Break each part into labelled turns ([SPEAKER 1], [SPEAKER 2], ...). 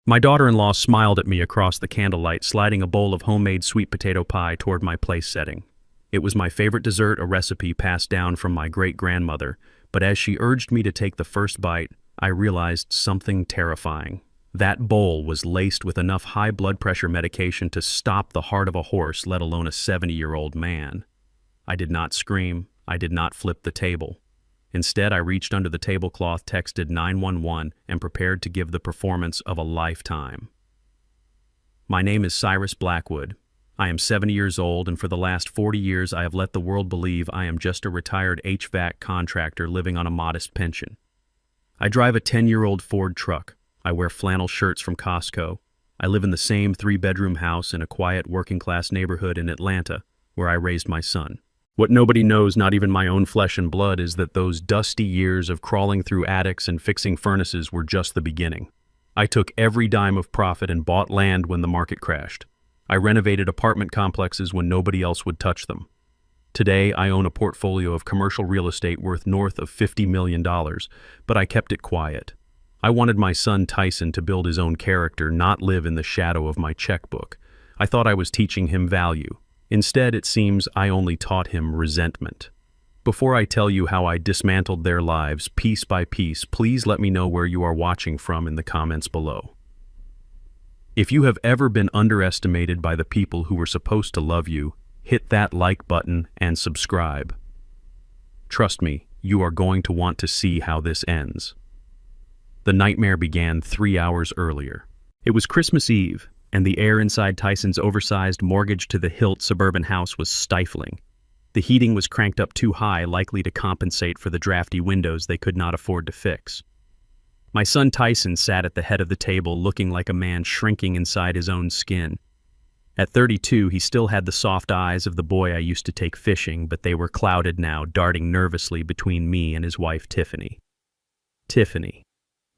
[SPEAKER 1] My daughter-in-law smiled at me across the candlelight, sliding a bowl of homemade sweet potato pie toward my place setting. It was my favorite dessert, a recipe passed down from my great-grandmother, but as she urged me to take the first bite, I realized something terrifying. That bowl was laced with enough high blood pressure medication to stop the heart of a horse, let alone a 70-year-old man. I did not scream. I did not flip the table. Instead, I reached under the tablecloth, texted 911, and prepared to give the performance of a lifetime. My name is Cyrus Blackwood. I am 70 years old, and for the last 40 years I have let the world believe I am just a retired HVAC contractor living on a modest pension. I drive a 10-year-old Ford truck. I wear flannel shirts from Costco. I live in the same 3-bedroom house in a quiet working-class neighborhood in Atlanta, where I raised my son. What nobody knows, not even my own flesh and blood, is that those dusty years of crawling through attics and fixing furnaces were just the beginning. I took every dime of profit and bought land when the market crashed. I renovated apartment complexes when nobody else would touch them. Today, I own a portfolio of commercial real estate worth north of $50 million, but I kept it quiet. I wanted my son Tyson to build his own character, not live in the shadow of my checkbook. I thought I was teaching him value. Instead, it seems I only taught him resentment. Before I tell you how I dismantled their lives piece by piece, please let me know where you are watching from in the comments below. If you have ever been underestimated by the people who were supposed to love you, hit that like button and subscribe. Trust me, you are going to want to see how this ends. The nightmare began 3 hours earlier. It was Christmas Eve, and the air inside Tyson's oversized mortgage-to-the-hilt suburban house was stifling. The heating was cranked up too high, likely to compensate for the drafty windows they could not afford to fix. My son Tyson sat at the head of the table, looking like a man shrinking inside his own skin. At 32, he still had the soft eyes of the boy I used to take fishing, but they were clouded now, darting nervously between me and his wife Tiffany. Tiffany.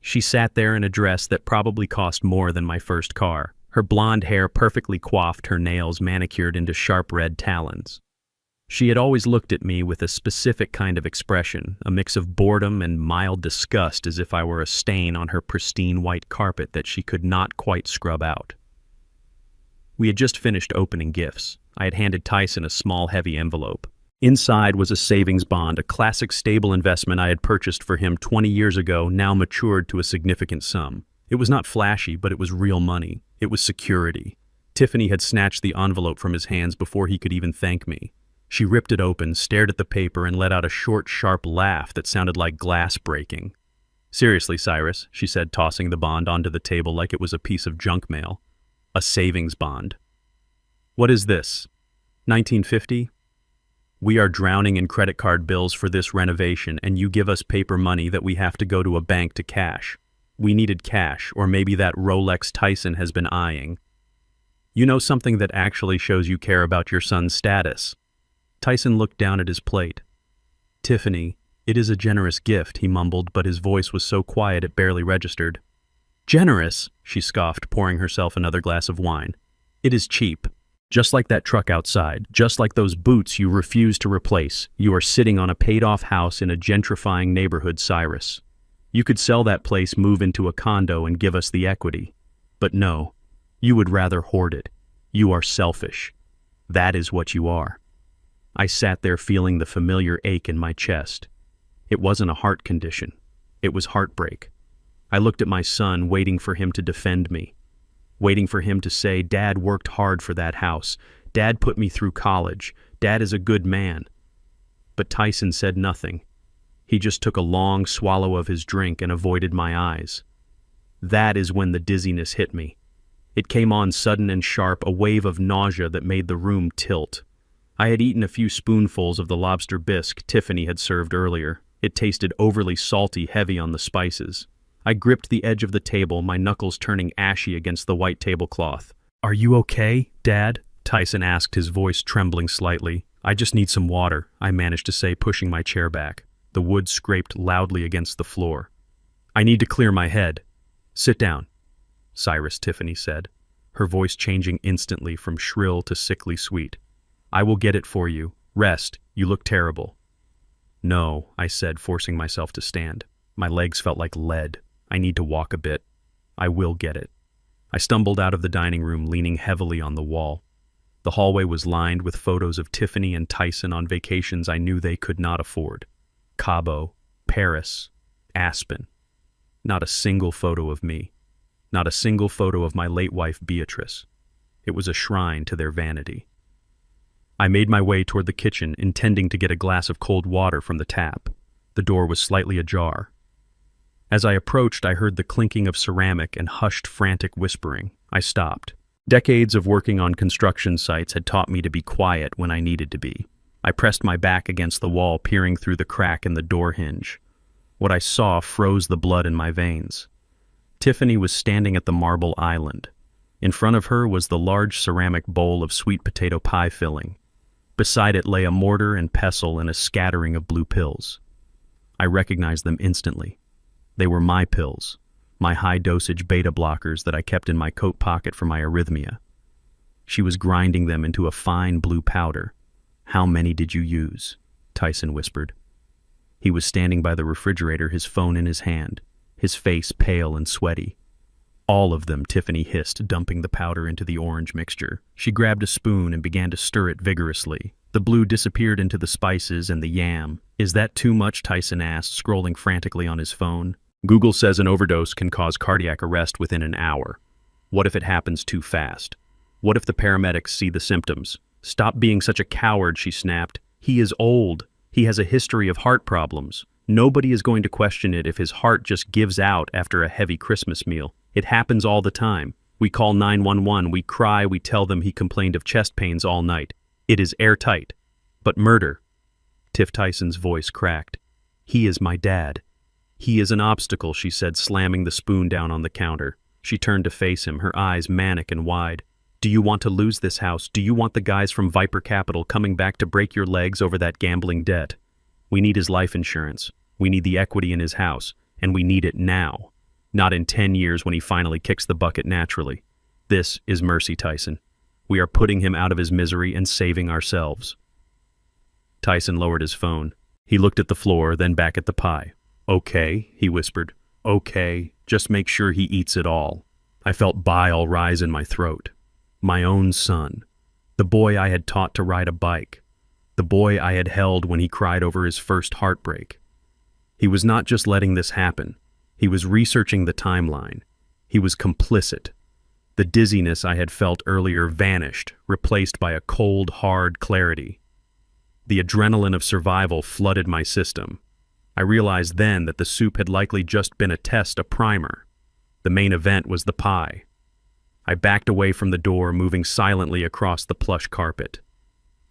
[SPEAKER 1] She sat there in a dress that probably cost more than my first car. Her blonde hair perfectly coiffed, her nails manicured into sharp red talons. She had always looked at me with a specific kind of expression, a mix of boredom and mild disgust, as if I were a stain on her pristine white carpet that she could not quite scrub out. We had just finished opening gifts. I had handed Tyson a small, heavy envelope. Inside was a savings bond, a classic stable investment I had purchased for him 20 years ago, now matured to a significant sum. It was not flashy, but it was real money. It was security. Tiffany had snatched the envelope from his hands before he could even thank me. She ripped it open, stared at the paper, and let out a short, sharp laugh that sounded like glass breaking. "Seriously, Cyrus," she said, tossing the bond onto the table like it was a piece of junk mail. "A savings bond. What is this? 1950? We are drowning in credit card bills for this renovation, and you give us paper money that we have to go to a bank to cash. We needed cash, or maybe that Rolex Tyson has been eyeing. You know, something that actually shows you care about your son's status." Tyson looked down at his plate. "Tiffany, it is a generous gift," he mumbled, but his voice was so quiet it barely registered. "Generous?" she scoffed, pouring herself another glass of wine. "It is cheap. Just like that truck outside, just like those boots you refuse to replace, you are sitting on a paid-off house in a gentrifying neighborhood, Cyrus. You could sell that place, move into a condo, and give us the equity. But no, you would rather hoard it. You are selfish. That is what you are." I sat there feeling the familiar ache in my chest. It wasn't a heart condition. It was heartbreak. I looked at my son, waiting for him to defend me. Waiting for him to say, "Dad worked hard for that house. Dad put me through college. Dad is a good man." But Tyson said nothing. He just took a long swallow of his drink and avoided my eyes. That is when the dizziness hit me. It came on sudden and sharp, a wave of nausea that made the room tilt. I had eaten a few spoonfuls of the lobster bisque Tiffany had served earlier. It tasted overly salty, heavy on the spices. I gripped the edge of the table, my knuckles turning ashy against the white tablecloth. "Are you okay, Dad?" Tyson asked, his voice trembling slightly. "I just need some water," I managed to say, pushing my chair back. The wood scraped loudly against the floor. "I need to clear my head." "Sit down, Cyrus," Tiffany said, her voice changing instantly from shrill to sickly sweet. "I will get it for you. Rest. You look terrible." "No," I said, forcing myself to stand. My legs felt like lead. "I need to walk a bit. I will get it." I stumbled out of the dining room, leaning heavily on the wall. The hallway was lined with photos of Tiffany and Tyson on vacations I knew they could not afford. Cabo, Paris, Aspen. Not a single photo of me. Not a single photo of my late wife, Beatrice. It was a shrine to their vanity. I made my way toward the kitchen, intending to get a glass of cold water from the tap. The door was slightly ajar. As I approached, I heard the clinking of ceramic and hushed, frantic whispering. I stopped. Decades of working on construction sites had taught me to be quiet when I needed to be. I pressed my back against the wall, peering through the crack in the door hinge. What I saw froze the blood in my veins. Tiffany was standing at the marble island. In front of her was the large ceramic bowl of sweet potato pie filling. Beside it lay a mortar and pestle and a scattering of blue pills. I recognized them instantly. They were my pills, my high-dosage beta blockers that I kept in my coat pocket for my arrhythmia. She was grinding them into a fine blue powder. "How many did you use?" Tyson whispered. He was standing by the refrigerator, his phone in his hand, his face pale and sweaty. "All of them," Tiffany hissed, dumping the powder into the orange mixture. She grabbed a spoon and began to stir it vigorously. The blue disappeared into the spices and the yam. "Is that too much?" Tyson asked, scrolling frantically on his phone. "Google says an overdose can cause cardiac arrest within an hour. What if it happens too fast? What if the paramedics see the symptoms?" "Stop being such a coward," she snapped. "He is old. He has a history of heart problems. Nobody is going to question it if his heart just gives out after a heavy Christmas meal. It happens all the time. We call 911, we cry, we tell them he complained of chest pains all night. It is airtight. But murder." Tiff Tyson's voice cracked. "He is my dad. He is an obstacle," she said, slamming the spoon down on the counter. She turned to face him, her eyes manic and wide. "Do you want to lose this house? Do you want the guys from Viper Capital coming back to break your legs over that gambling debt? We need his life insurance. We need the equity in his house, and we need it now. Not in 10 years when he finally kicks the bucket naturally. This is mercy, Tyson. We are putting him out of his misery and saving ourselves." Tyson lowered his phone. He looked at the floor, then back at the pie. "Okay," he whispered. "Okay, just make sure he eats it all." I felt bile rise in my throat. My own son. The boy I had taught to ride a bike. The boy I had held when he cried over his first heartbreak. He was not just letting this happen. He was researching the timeline. He was complicit. The dizziness I had felt earlier vanished, replaced by a cold, hard clarity. The adrenaline of survival flooded my system. I realized then that the soup had likely just been a test, a primer. The main event was the pie. I backed away from the door, moving silently across the plush carpet.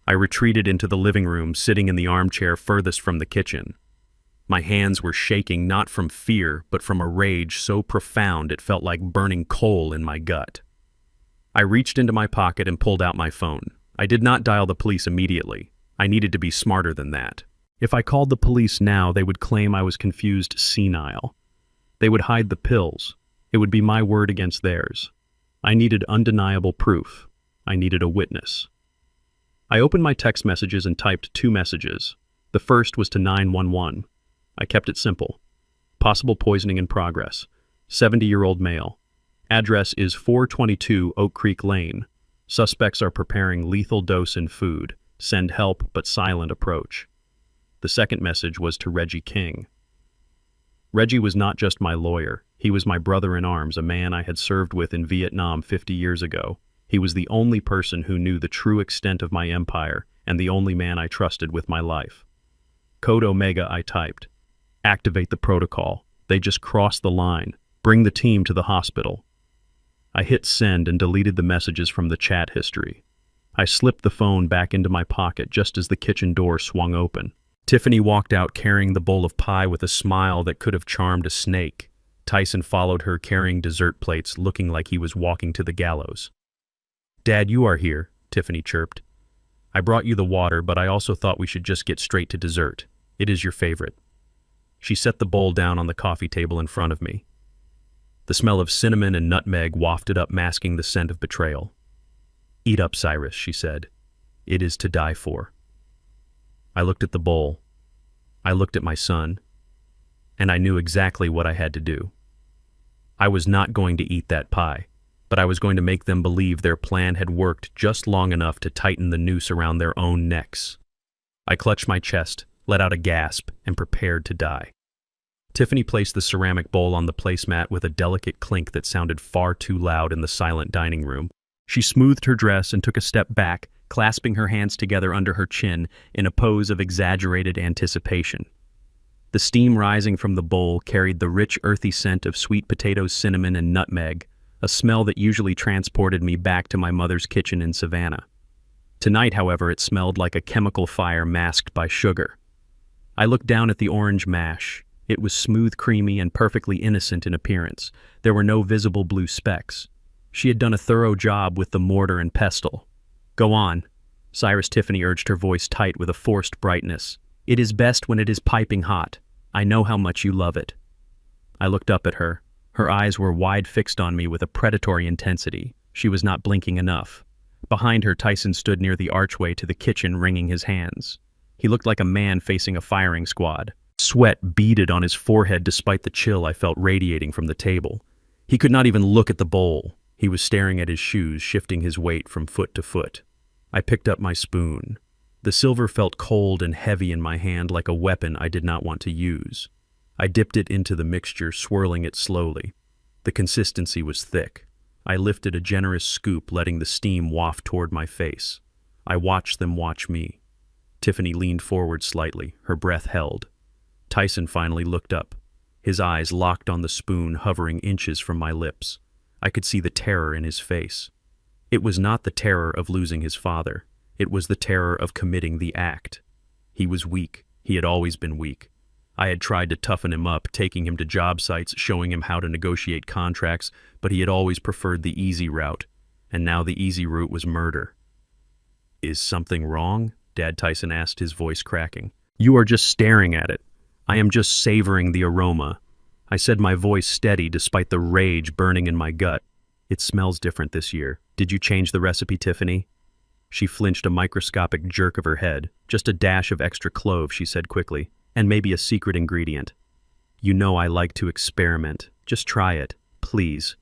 [SPEAKER 1] I retreated into the living room, sitting in the armchair furthest from the kitchen. My hands were shaking not from fear, but from a rage so profound it felt like burning coal in my gut. I reached into my pocket and pulled out my phone. I did not dial the police immediately. I needed to be smarter than that. If I called the police now, they would claim I was confused senile. They would hide the pills. It would be my word against theirs. I needed undeniable proof. I needed a witness. I opened my text messages and typed 2 messages. The first was to 911. I kept it simple. Possible poisoning in progress. 70-year-old male. Address is 422 Oak Creek Lane. Suspects are preparing lethal dose in food. Send help, but silent approach. The second message was to Reggie King. Reggie was not just my lawyer. He was my brother-in-arms, a man I had served with in Vietnam 50 years ago. He was the only person who knew the true extent of my empire and the only man I trusted with my life. Code Omega, I typed. Activate the protocol. They just crossed the line. Bring the team to the hospital. I hit send and deleted the messages from the chat history. I slipped the phone back into my pocket just as the kitchen door swung open. Tiffany walked out carrying the bowl of pie with a smile that could have charmed a snake. Tyson followed her carrying dessert plates, looking like he was walking to the gallows. "Dad, you are here," Tiffany chirped. "I brought you the water, but I also thought we should just get straight to dessert. It is your favorite." She set the bowl down on the coffee table in front of me. The smell of cinnamon and nutmeg wafted up, masking the scent of betrayal. "Eat up, Cyrus," she said. "It is to die for." I looked at the bowl. I looked at my son. And I knew exactly what I had to do. I was not going to eat that pie, but but I was going to make them believe their plan had worked just long enough to tighten the noose around their own necks. I clutched my chest, let out a gasp, and prepared to die. Tiffany placed the ceramic bowl on the placemat with a delicate clink that sounded far too loud in the silent dining room. She smoothed her dress and took a step back, clasping her hands together under her chin in a pose of exaggerated anticipation. The steam rising from the bowl carried the rich, earthy scent of sweet potatoes, cinnamon, and nutmeg, a smell that usually transported me back to my mother's kitchen in Savannah. Tonight, however, it smelled like a chemical fire masked by sugar. I looked down at the orange mash. It was smooth, creamy, and perfectly innocent in appearance. There were no visible blue specks. She had done a thorough job with the mortar and pestle. "Go on," Cyrus Tiffany urged, her voice tight with a forced brightness. "It is best when it is piping hot. I know how much you love it." I looked up at her. Her eyes were wide, fixed on me with a predatory intensity. She was not blinking enough. Behind her, Tyson stood near the archway to the kitchen, wringing his hands. He looked like a man facing a firing squad. Sweat beaded on his forehead despite the chill I felt radiating from the table. He could not even look at the bowl. He was staring at his shoes, shifting his weight from foot to foot. I picked up my spoon. The silver felt cold and heavy in my hand, like a weapon I did not want to use. I dipped it into the mixture, swirling it slowly. The consistency was thick. I lifted a generous scoop, letting the steam waft toward my face. I watched them watch me. Tiffany leaned forward slightly, her breath held. Tyson finally looked up. His eyes locked on the spoon, hovering inches from my lips. I could see the terror in his face. It was not the terror of losing his father. It was the terror of committing the act. He was weak. He had always been weak. I had tried to toughen him up, taking him to job sites, showing him how to negotiate contracts, but he had always preferred the easy route, and now the easy route was murder. "Is something wrong?" Dad Tyson asked, his voice cracking. "You are just staring at it. I am just savoring the aroma." I said, my voice steady despite the rage burning in my gut. "It smells different this year. Did you change the recipe, Tiffany?" She flinched, a microscopic jerk of her head. "Just a dash of extra clove," she said quickly, "and maybe a secret ingredient. You know I like to experiment. Just try it, please."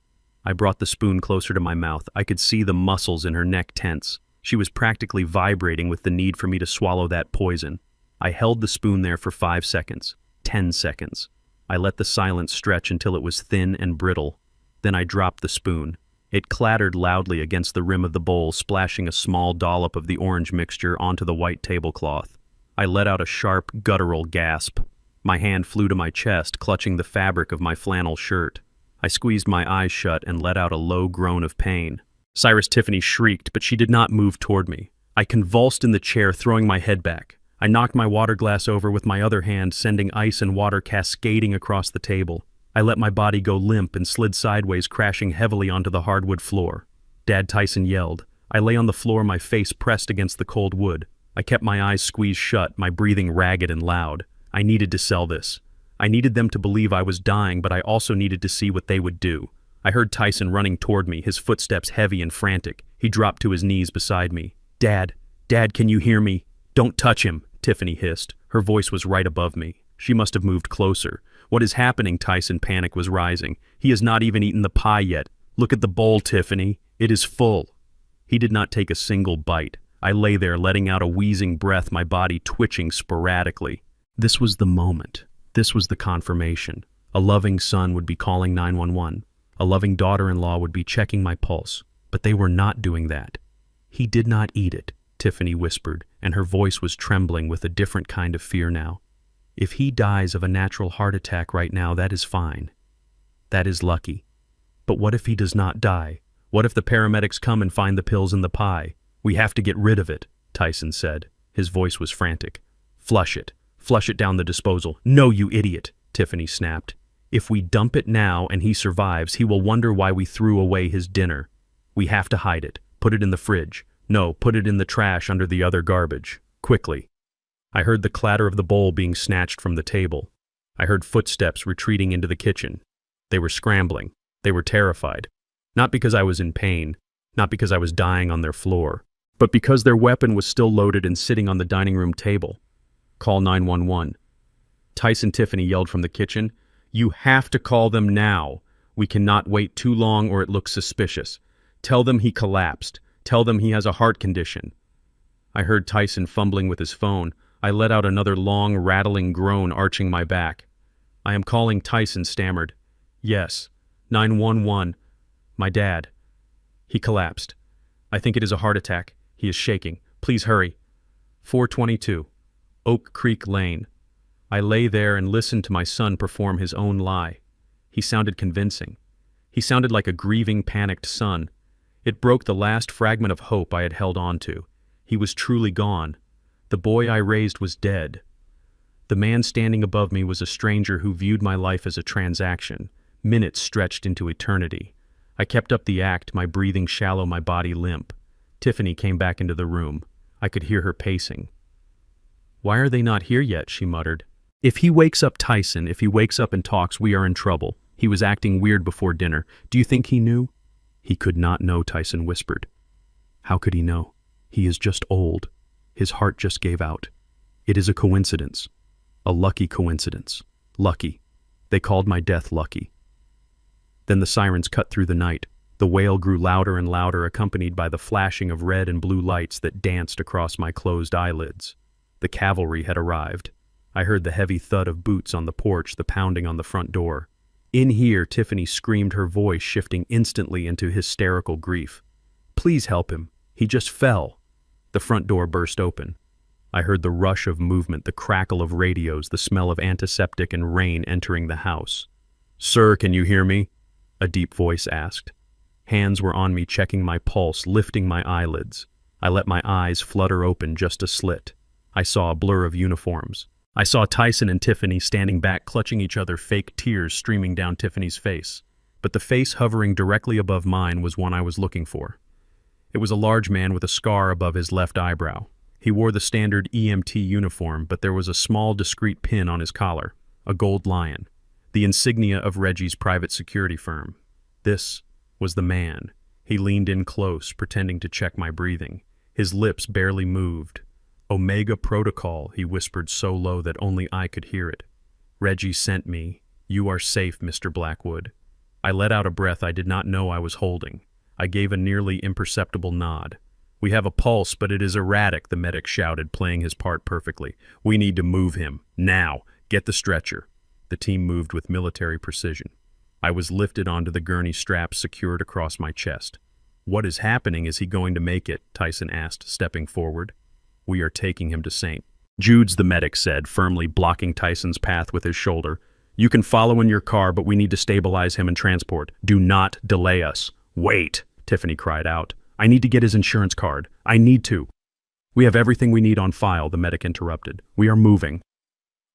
[SPEAKER 1] I brought the spoon closer to my mouth. I could see the muscles in her neck tense. She was practically vibrating with the need for me to swallow that poison. I held the spoon there for 5 seconds, 10 seconds. I let the silence stretch until it was thin and brittle. Then I dropped the spoon. It clattered loudly against the rim of the bowl, splashing a small dollop of the orange mixture onto the white tablecloth. I let out a sharp, guttural gasp. My hand flew to my chest, clutching the fabric of my flannel shirt. I squeezed my eyes shut and let out a low groan of pain. Cyrus Tiffany shrieked, but she did not move toward me. I convulsed in the chair, throwing my head back. I knocked my water glass over with my other hand, sending ice and water cascading across the table. I let my body go limp and slid sideways, crashing heavily onto the hardwood floor. Dad Tyson yelled. I lay on the floor, my face pressed against the cold wood. I kept my eyes squeezed shut, my breathing ragged and loud. I needed to sell this. I needed them to believe I was dying, but I also needed to see what they would do. I heard Tyson running toward me, his footsteps heavy and frantic. He dropped to his knees beside me. Dad, can you hear me? Don't touch him," Tiffany hissed. Her voice was right above me. She must have moved closer. "What is happening?" Tyson, panic was rising. "He has not even eaten the pie yet. Look at the bowl, Tiffany. It is full." He did not take a single bite. I lay there, letting out a wheezing breath, my body twitching sporadically. This was the moment. This was the confirmation. A loving son would be calling 911. A loving daughter-in-law would be checking my pulse. But they were not doing that. "He did not eat it," Tiffany whispered, and her voice was trembling with a different kind of fear now. "If he dies of a natural heart attack right now, that is fine. That is lucky. But what if he does not die? What if the paramedics come and find the pills in the pie? We have to get rid of it," Tyson said. His voice was frantic. "Flush it. Flush it down the disposal." "No, you idiot," Tiffany snapped. "If we dump it now and he survives, he will wonder why we threw away his dinner. We have to hide it. Put it in the fridge. No, put it in the trash under the other garbage. Quickly." I heard the clatter of the bowl being snatched from the table. I heard footsteps retreating into the kitchen. They were scrambling. They were terrified. Not because I was in pain, not because I was dying on their floor, but because their weapon was still loaded and sitting on the dining room table. "Call 911. Tyson, Tiffany yelled from the kitchen. "You have to call them now. We cannot wait too long or it looks suspicious. Tell them he collapsed. Tell them he has a heart condition." I heard Tyson fumbling with his phone. I let out another long, rattling groan, arching my back. "I am calling," Tyson stammered. "Yes. 911. My dad. He collapsed. I think it is a heart attack. He is shaking. Please hurry." 422. Oak Creek Lane. I lay there and listened to my son perform his own lie. He sounded convincing. He sounded like a grieving, panicked son. It broke the last fragment of hope I had held on to. He was truly gone. The boy I raised was dead. The man standing above me was a stranger who viewed my life as a transaction. Minutes stretched into eternity. I kept up the act, my breathing shallow, my body limp. Tiffany came back into the room. I could hear her pacing. "Why are they not here yet?" she muttered. "If he wakes up Tyson, if he wakes up and talks, we are in trouble. He was acting weird before dinner. Do you think he knew?" "He could not know," Tyson whispered. "How could he know? He is just old. His heart just gave out. It is a coincidence. A lucky coincidence. Lucky. They called my death lucky." Then the sirens cut through the night. The wail grew louder and louder, accompanied by the flashing of red and blue lights that danced across my closed eyelids. The cavalry had arrived. I heard the heavy thud of boots on the porch, the pounding on the front door. In here, Tiffany screamed, her voice shifting instantly into hysterical grief. "Please help him. He just fell." The front door burst open. I heard the rush of movement, the crackle of radios, the smell of antiseptic and rain entering the house. "Sir, can you hear me?" a deep voice asked. Hands were on me, checking my pulse, lifting my eyelids. I let my eyes flutter open just a slit. I saw a blur of uniforms. I saw Tyson and Tiffany standing back, clutching each other, fake tears streaming down Tiffany's face. But the face hovering directly above mine was one I was looking for. It was a large man with a scar above his left eyebrow. He wore the standard EMT uniform, but there was a small, discreet pin on his collar, a gold lion, the insignia of Reggie's private security firm. This was the man. He leaned in close, pretending to check my breathing. His lips barely moved. "Omega Protocol," he whispered so low that only I could hear it. "Reggie sent me. You are safe, Mr. Blackwood." I let out a breath I did not know I was holding. I gave a nearly imperceptible nod. "We have a pulse, but it is erratic," the medic shouted, playing his part perfectly. "We need to move him. Now. Get the stretcher." The team moved with military precision. I was lifted onto the gurney straps secured across my chest. "What is happening? Is he going to make it?" Tyson asked, stepping forward. "We are taking him to St. Jude's," the medic said, firmly blocking Tyson's path with his shoulder. "You can follow in your car, but we need to stabilize him and transport. Do not delay us." "Wait," Tiffany cried out. "I need to get his insurance card. I need to." "We have everything we need on file," the medic interrupted. "We are moving."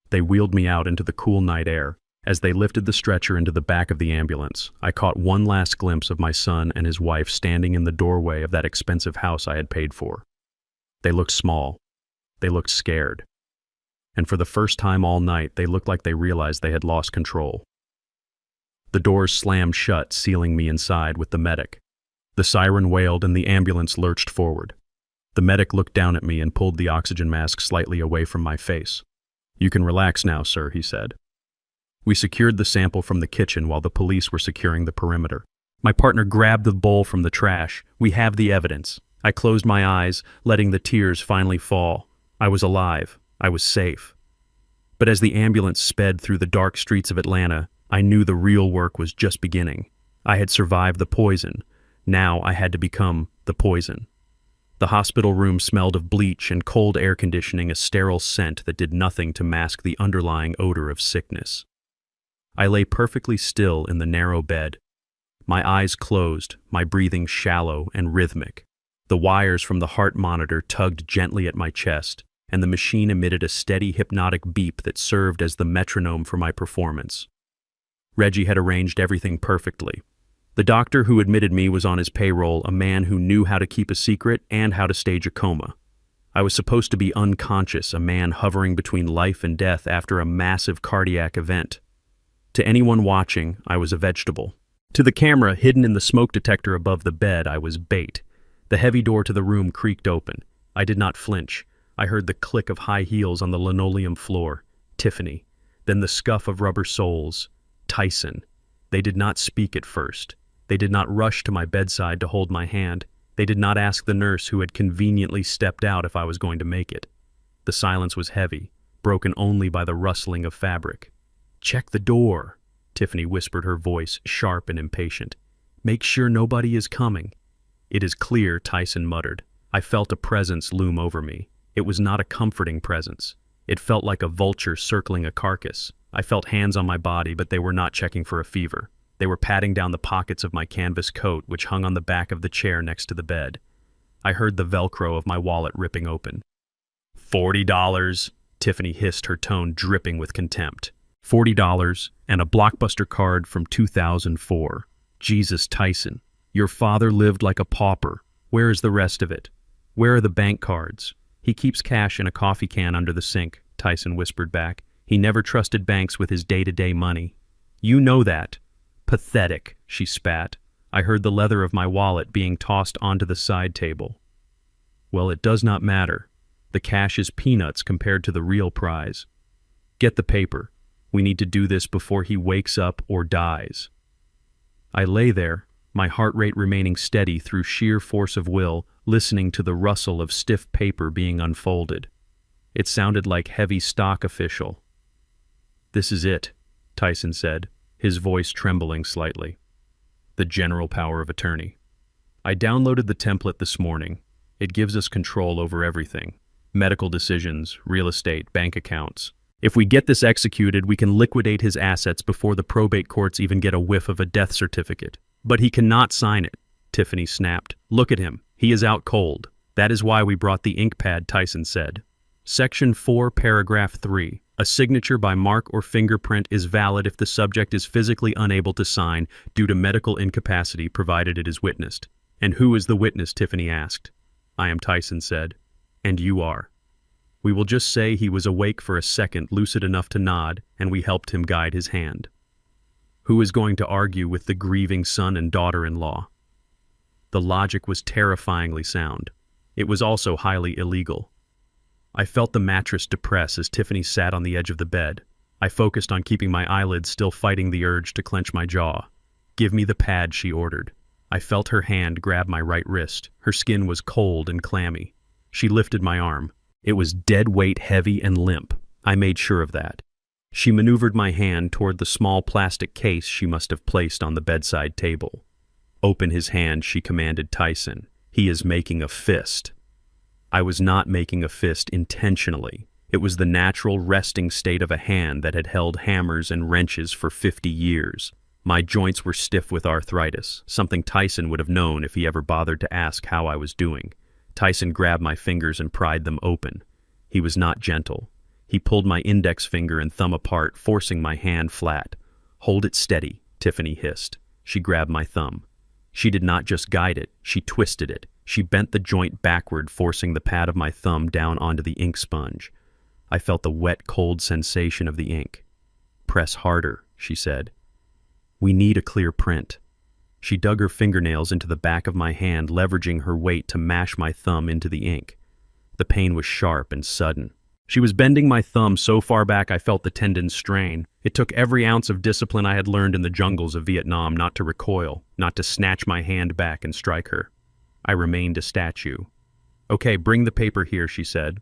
[SPEAKER 1] They wheeled me out into the cool night air. As they lifted the stretcher into the back of the ambulance, I caught one last glimpse of my son and his wife standing in the doorway of that expensive house I had paid for. They looked small. They looked scared. And for the first time all night, they looked like they realized they had lost control. The doors slammed shut, sealing me inside with the medic. The siren wailed and the ambulance lurched forward. The medic looked down at me and pulled the oxygen mask slightly away from my face. "You can relax now, sir," he said. We secured the sample from the kitchen while the police were securing the perimeter. My partner grabbed the bowl from the trash. "We have the evidence." I closed my eyes, letting the tears finally fall. I was alive. I was safe. But as the ambulance sped through the dark streets of Atlanta, I knew the real work was just beginning. I had survived the poison. Now I had to become the poison. The hospital room smelled of bleach and cold air conditioning, a sterile scent that did nothing to mask the underlying odor of sickness. I lay perfectly still in the narrow bed. My eyes closed, my breathing shallow and rhythmic. The wires from the heart monitor tugged gently at my chest, and the machine emitted a steady hypnotic beep that served as the metronome for my performance. Reggie had arranged everything perfectly. The doctor who admitted me was on his payroll, a man who knew how to keep a secret and how to stage a coma. I was supposed to be unconscious, a man hovering between life and death after a massive cardiac event. To anyone watching, I was a vegetable. To the camera hidden in the smoke detector above the bed, I was bait. The heavy door to the room creaked open. I did not flinch. I heard the click of high heels on the linoleum floor. Tiffany. Then the scuff of rubber soles. Tyson. They did not speak at first. They did not rush to my bedside to hold my hand. They did not ask the nurse who had conveniently stepped out if I was going to make it. The silence was heavy, broken only by the rustling of fabric. "Check the door," Tiffany whispered, her voice sharp and impatient. "Make sure nobody is coming." "It is clear," Tyson muttered. I felt a presence loom over me. It was not a comforting presence. It felt like a vulture circling a carcass. I felt hands on my body, but they were not checking for a fever. They were patting down the pockets of my canvas coat, which hung on the back of the chair next to the bed. I heard the Velcro of my wallet ripping open. $40, Tiffany hissed, her tone dripping with contempt. $40 and a Blockbuster card from 2004. Jesus, Tyson, your father lived like a pauper. Where is the rest of it? Where are the bank cards? He keeps cash in a coffee can under the sink, Tyson whispered back. He never trusted banks with his day-to-day money. You know that. Pathetic, she spat. I heard the leather of my wallet being tossed onto the side table. Well, it does not matter. The cash is peanuts compared to the real prize. Get the paper. We need to do this before he wakes up or dies. I lay there, my heart rate remaining steady through sheer force of will, listening to the rustle of stiff paper being unfolded. It sounded like heavy stock official. This is it, Tyson said, his voice trembling slightly. The general power of attorney. I downloaded the template this morning. It gives us control over everything. Medical decisions, real estate, bank accounts. If we get this executed, we can liquidate his assets before the probate courts even get a whiff of a death certificate. But he cannot sign it, Tiffany snapped. Look at him. He is out cold. That is why we brought the ink pad, Tyson said. Section 4, paragraph 3. A signature by mark or fingerprint is valid if the subject is physically unable to sign due to medical incapacity provided it is witnessed. And who is the witness, Tiffany asked. I am, Tyson said. And you are. We will just say he was awake for a second, lucid enough to nod, and we helped him guide his hand. Who is going to argue with the grieving son and daughter-in-law? The logic was terrifyingly sound. It was also highly illegal. I felt the mattress depress as Tiffany sat on the edge of the bed. I focused on keeping my eyelids still fighting the urge to clench my jaw. Give me the pad, she ordered. I felt her hand grab my right wrist. Her skin was cold and clammy. She lifted my arm. It was dead weight, heavy and limp. I made sure of that. She maneuvered my hand toward the small plastic case she must have placed on the bedside table. Open his hand, she commanded Tyson. He is making a fist. I was not making a fist intentionally. It was the natural resting state of a hand that had held hammers and wrenches for 50 years. My joints were stiff with arthritis, something Tyson would have known if he ever bothered to ask how I was doing. Tyson grabbed my fingers and pried them open. He was not gentle. He pulled my index finger and thumb apart, forcing my hand flat. Hold it steady, Tiffany hissed. She grabbed my thumb. She did not just guide it, she twisted it. She bent the joint backward, forcing the pad of my thumb down onto the ink sponge. I felt the wet, cold sensation of the ink. Press harder, she said. We need a clear print. She dug her fingernails into the back of my hand, leveraging her weight to mash my thumb into the ink. The pain was sharp and sudden. She was bending my thumb so far back I felt the tendons strain. It took every ounce of discipline I had learned in the jungles of Vietnam not to recoil, not to snatch my hand back and strike her. I remained a statue. Okay, bring the paper here, she said.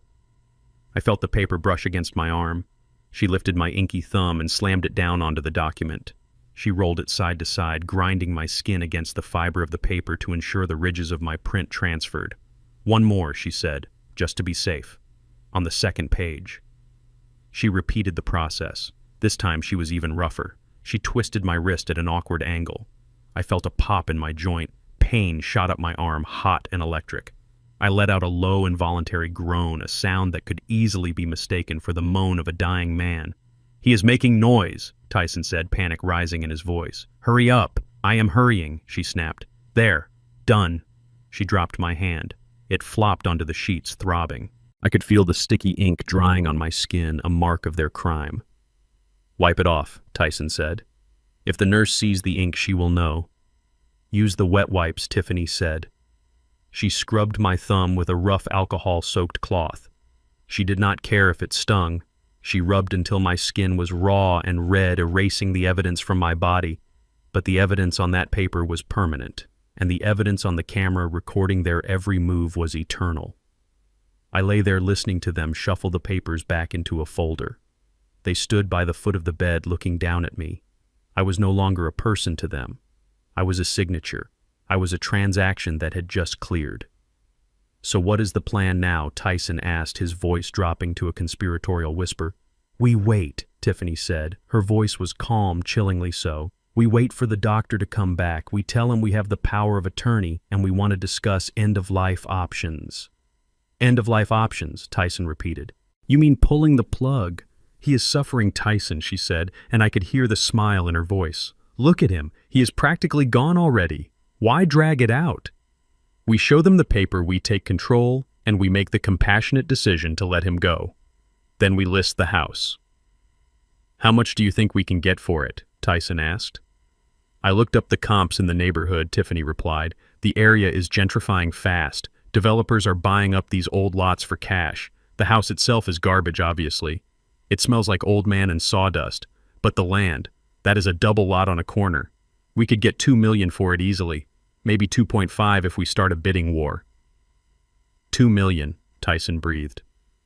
[SPEAKER 1] I felt the paper brush against my arm. She lifted my inky thumb and slammed it down onto the document. She rolled it side to side, grinding my skin against the fiber of the paper to ensure the ridges of my print transferred. One more, she said, just to be safe. On the second page. She repeated the process. This time she was even rougher. She twisted my wrist at an awkward angle. I felt a pop in my joint. Pain shot up my arm, hot and electric. I let out a low, involuntary groan, a sound that could easily be mistaken for the moan of a dying man. He is making noise, Tyson said, panic rising in his voice. Hurry up. I am hurrying, she snapped. There. Done. She dropped my hand. It flopped onto the sheets, throbbing. I could feel the sticky ink drying on my skin, a mark of their crime. Wipe it off, Tyson said. If the nurse sees the ink, she will know. Use the wet wipes, Tiffany said. She scrubbed my thumb with a rough alcohol-soaked cloth. She did not care if it stung. She rubbed until my skin was raw and red, erasing the evidence from my body. but the evidence on that paper was permanent, and the evidence on the camera recording their every move was eternal. I lay there listening to them shuffle the papers back into a folder. They stood by the foot of the bed looking down at me. I was no longer a person to them. I was a signature. I was a transaction that had just cleared. "So what is the plan now?" Tyson asked, his voice dropping to a conspiratorial whisper. "We wait," Tiffany said. Her voice was calm, chillingly so. "We wait for the doctor to come back. We tell him we have the power of attorney and we want to discuss end-of-life options." "End-of-life options," Tyson repeated. "You mean pulling the plug?" "He is suffering, Tyson," she said, and I could hear the smile in her voice. "Look at him. He is practically gone already. Why drag it out?" We show them the paper, we take control, and we make the compassionate decision to let him go. Then we list the house. "How much do you think we can get for it?" Tyson asked. "I looked up the comps in the neighborhood," Tiffany replied. "The area is gentrifying fast. Developers are buying up these old lots for cash. The house itself is garbage, obviously. It smells like old man and sawdust. But the land, that is a double lot on a corner. We could get $2 million for it easily. Maybe 2.5 if we start a bidding war." $2 million, Tyson breathed.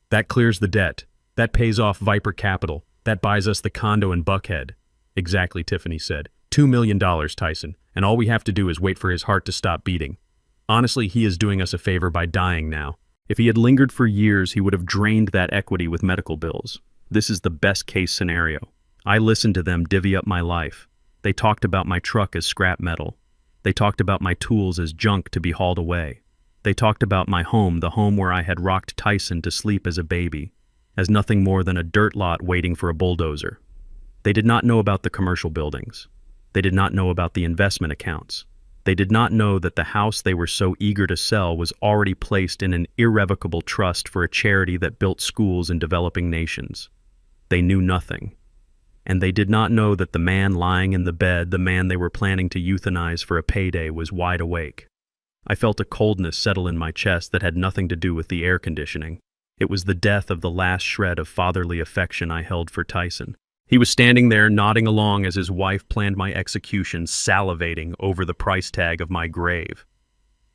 [SPEAKER 1] "That clears the debt. That pays off Viper Capital. That buys us the condo in Buckhead." "Exactly," Tiffany said. $2 million, Tyson, and all we have to do is wait for his heart to stop beating. Honestly, he is doing us a favor by dying now. If he had lingered for years, he would have drained that equity with medical bills. This is the best case scenario. I listened to them divvy up my life. They talked about my truck as scrap metal. They talked about my tools as junk to be hauled away. They talked about my home, the home where I had rocked Tyson to sleep as a baby, as nothing more than a dirt lot waiting for a bulldozer. They did not know about the commercial buildings. They did not know about the investment accounts. They did not know that the house they were so eager to sell was already placed in an irrevocable trust for a charity that built schools in developing nations. They knew nothing. And they did not know that the man lying in the bed, the man they were planning to euthanize for a payday, was wide awake. I felt a coldness settle in my chest that had nothing to do with the air conditioning. It was the death of the last shred of fatherly affection I held for Tyson. He was standing there nodding along as his wife planned my execution, salivating over the price tag of my grave.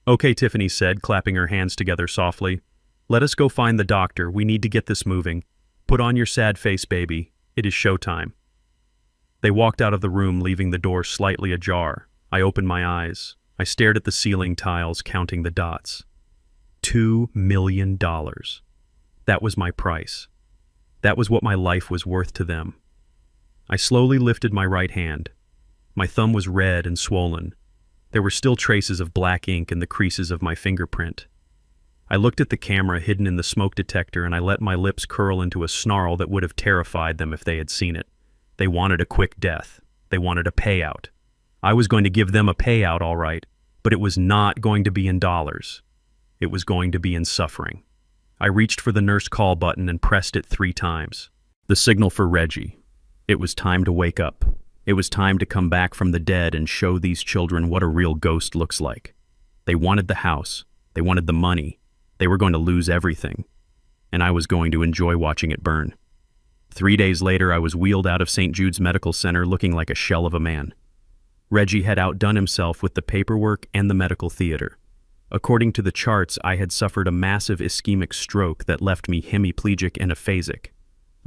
[SPEAKER 1] "Okay," Tiffany said, clapping her hands together softly. "Let us go find the doctor. We need to get this moving. Put on your sad face, baby. It is showtime." They walked out of the room, leaving the door slightly ajar. I opened my eyes. I stared at the ceiling tiles, counting the dots. $2 million. That was my price. That was what my life was worth to them. I slowly lifted my right hand. My thumb was red and swollen. There were still traces of black ink in the creases of my fingerprint. I looked at the camera hidden in the smoke detector, and I let my lips curl into a snarl that would have terrified them if they had seen it. They wanted a quick death. They wanted a payout. I was going to give them a payout, all right, but it was not going to be in dollars. It was going to be in suffering. I reached for the nurse call button and pressed it 3 times. The signal for Reggie. It was time to wake up. It was time to come back from the dead and show these children what a real ghost looks like. They wanted the house. They wanted the money. They were going to lose everything. And I was going to enjoy watching it burn. 3 days later, I was wheeled out of St. Jude's Medical Center looking like a shell of a man. Reggie had outdone himself with the paperwork and the medical theater. According to the charts, I had suffered a massive ischemic stroke that left me hemiplegic and aphasic.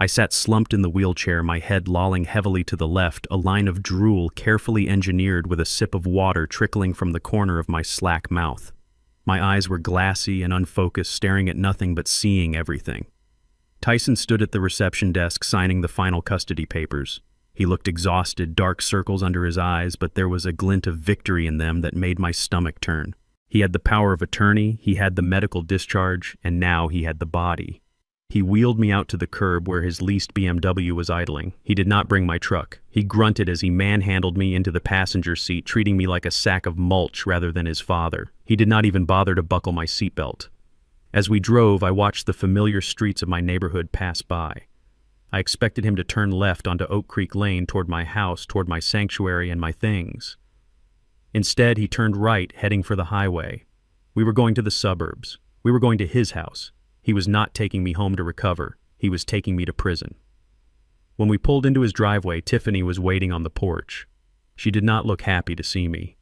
[SPEAKER 1] I sat slumped in the wheelchair, my head lolling heavily to the left, a line of drool carefully engineered with a sip of water trickling from the corner of my slack mouth. My eyes were glassy and unfocused, staring at nothing but seeing everything. Tyson stood at the reception desk signing the final custody papers. He looked exhausted, dark circles under his eyes, but there was a glint of victory in them that made my stomach turn. He had the power of attorney, he had the medical discharge, and now he had the body. He wheeled me out to the curb where his leased BMW was idling. He did not bring my truck. He grunted as he manhandled me into the passenger seat, treating me like a sack of mulch rather than his father. He did not even bother to buckle my seatbelt. As we drove, I watched the familiar streets of my neighborhood pass by. I expected him to turn left onto Oak Creek Lane toward my house, toward my sanctuary and my things. Instead, he turned right, heading for the highway. We were going to the suburbs. We were going to his house. He was not taking me home to recover. He was taking me to prison. When we pulled into his driveway, Tiffany was waiting on the porch. She did not look happy to see me.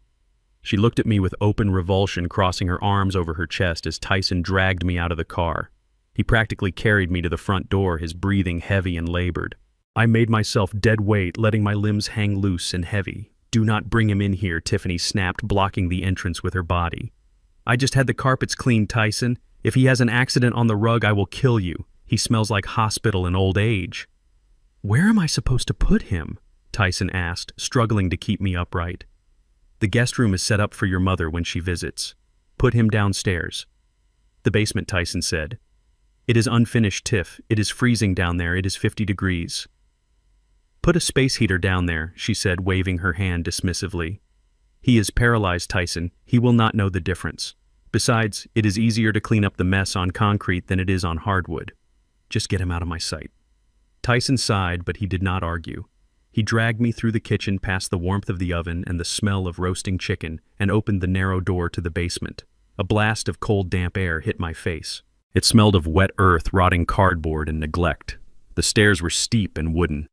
[SPEAKER 1] She looked at me with open revulsion, crossing her arms over her chest as Tyson dragged me out of the car. He practically carried me to the front door, his breathing heavy and labored. I made myself dead weight, letting my limbs hang loose and heavy. "Do not bring him in here," Tiffany snapped, blocking the entrance with her body. "I just had the carpets cleaned, Tyson. If he has an accident on the rug, I will kill you. He smells like hospital and old age." "Where am I supposed to put him?" Tyson asked, struggling to keep me upright. "The guest room is set up for your mother when she visits. Put him downstairs." "The basement," Tyson said. "It is unfinished, Tiff. It is freezing down there. It is 50 degrees. "Put a space heater down there," she said, waving her hand dismissively. "He is paralyzed, Tyson. He will not know the difference. Besides, it is easier to clean up the mess on concrete than it is on hardwood. Just get him out of my sight." Tyson sighed, but he did not argue. He dragged me through the kitchen past the warmth of the oven and the smell of roasting chicken and opened the narrow door to the basement. A blast of cold, damp air hit my face. It smelled of wet earth, rotting cardboard, and neglect. The stairs were steep and wooden.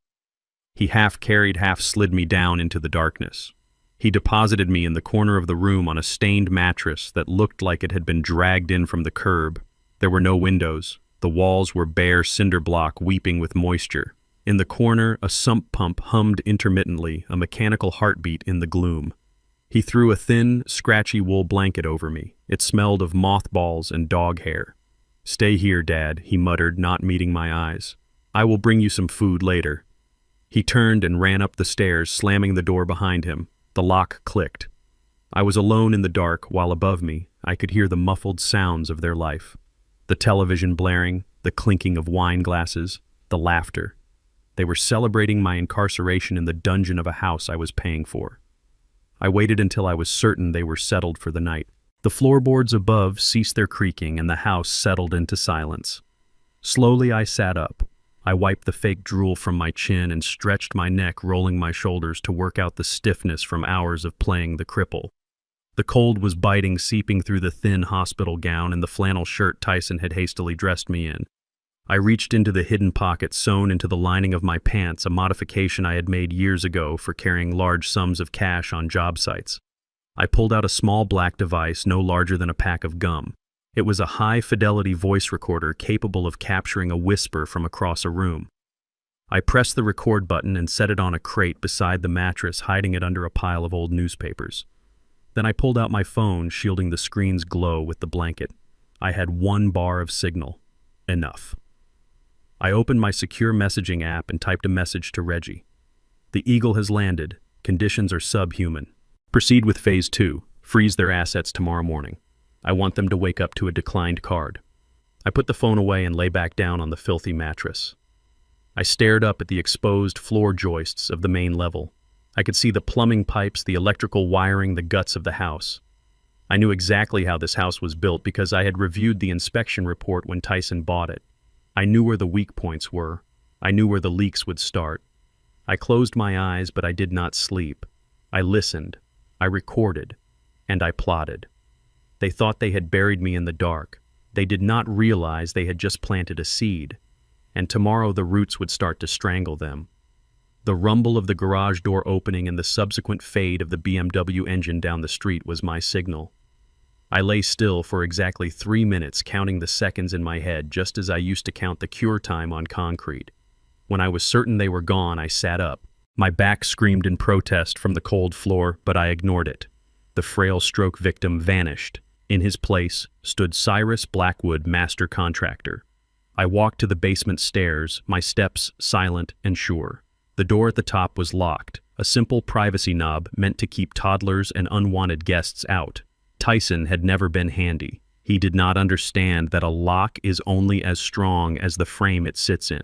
[SPEAKER 1] He half carried, half slid me down into the darkness. He deposited me in the corner of the room on a stained mattress that looked like it had been dragged in from the curb. There were no windows. The walls were bare cinder block, weeping with moisture. In the corner, a sump pump hummed intermittently, a mechanical heartbeat in the gloom. He threw a thin, scratchy wool blanket over me. It smelled of mothballs and dog hair. "Stay here, Dad," he muttered, not meeting my eyes. "I will bring you some food later." He turned and ran up the stairs, slamming the door behind him. The lock clicked. I was alone in the dark, while above me, I could hear the muffled sounds of their life. The television blaring, the clinking of wine glasses, the laughter. They were celebrating my incarceration in the dungeon of a house I was paying for. I waited until I was certain they were settled for the night. The floorboards above ceased their creaking and the house settled into silence. Slowly I sat up. I wiped the fake drool from my chin and stretched my neck, rolling my shoulders to work out the stiffness from hours of playing the cripple. The cold was biting, seeping through the thin hospital gown and the flannel shirt Tyson had hastily dressed me in. I reached into the hidden pocket sewn into the lining of my pants, a modification I had made years ago for carrying large sums of cash on job sites. I pulled out a small black device no larger than a pack of gum. It was a high-fidelity voice recorder capable of capturing a whisper from across a room. I pressed the record button and set it on a crate beside the mattress, hiding it under a pile of old newspapers. Then I pulled out my phone, shielding the screen's glow with the blanket. I had 1 bar of signal. Enough. I opened my secure messaging app and typed a message to Reggie. "The Eagle has landed. Conditions are subhuman. Proceed with Phase 2. Freeze their assets tomorrow morning. I want them to wake up to a declined card." I put the phone away and lay back down on the filthy mattress. I stared up at the exposed floor joists of the main level. I could see the plumbing pipes, the electrical wiring, the guts of the house. I knew exactly how this house was built because I had reviewed the inspection report when Tyson bought it. I knew where the weak points were. I knew where the leaks would start. I closed my eyes, but I did not sleep. I listened. I recorded. And I plotted. They thought they had buried me in the dark. They did not realize they had just planted a seed. And tomorrow the roots would start to strangle them. The rumble of the garage door opening and the subsequent fade of the BMW engine down the street was my signal. I lay still for exactly 3 minutes, counting the seconds in my head, just as I used to count the cure time on concrete. When I was certain they were gone, I sat up. My back screamed in protest from the cold floor, but I ignored it. The frail stroke victim vanished. In his place stood Cyrus Blackwood, master contractor. I walked to the basement stairs, my steps silent and sure. The door at the top was locked, a simple privacy knob meant to keep toddlers and unwanted guests out. Tyson had never been handy. He did not understand that a lock is only as strong as the frame it sits in.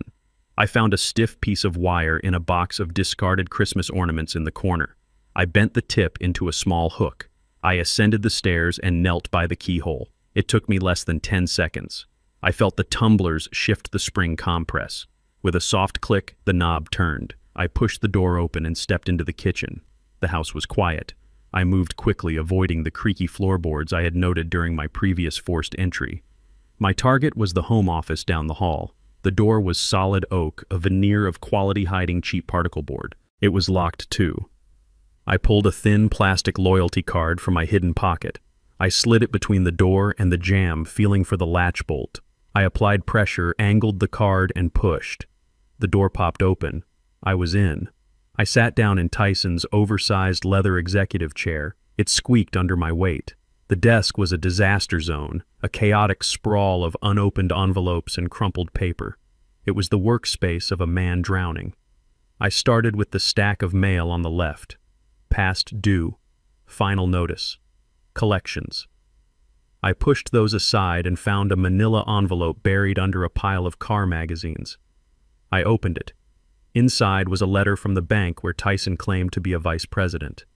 [SPEAKER 1] I found a stiff piece of wire in a box of discarded Christmas ornaments in the corner. I bent the tip into a small hook. I ascended the stairs and knelt by the keyhole. It took me less than 10 seconds. I felt the tumblers shift the spring compress. With a soft click, the knob turned. I pushed the door open and stepped into the kitchen. The house was quiet. I moved quickly, avoiding the creaky floorboards I had noted during my previous forced entry. My target was the home office down the hall. The door was solid oak, a veneer of quality hiding cheap particle board. It was locked too. I pulled a thin plastic loyalty card from my hidden pocket. I slid it between the door and the jamb, feeling for the latch bolt. I applied pressure, angled the card, and pushed. The door popped open. I was in. I sat down in Tyson's oversized leather executive chair. It squeaked under my weight. The desk was a disaster zone, a chaotic sprawl of unopened envelopes and crumpled paper. It was the workspace of a man drowning. I started with the stack of mail on the left. Past due. Final notice. Collections. I pushed those aside and found a manila envelope buried under a pile of car magazines. I opened it. Inside was a letter from the bank where Tyson claimed to be a vice president.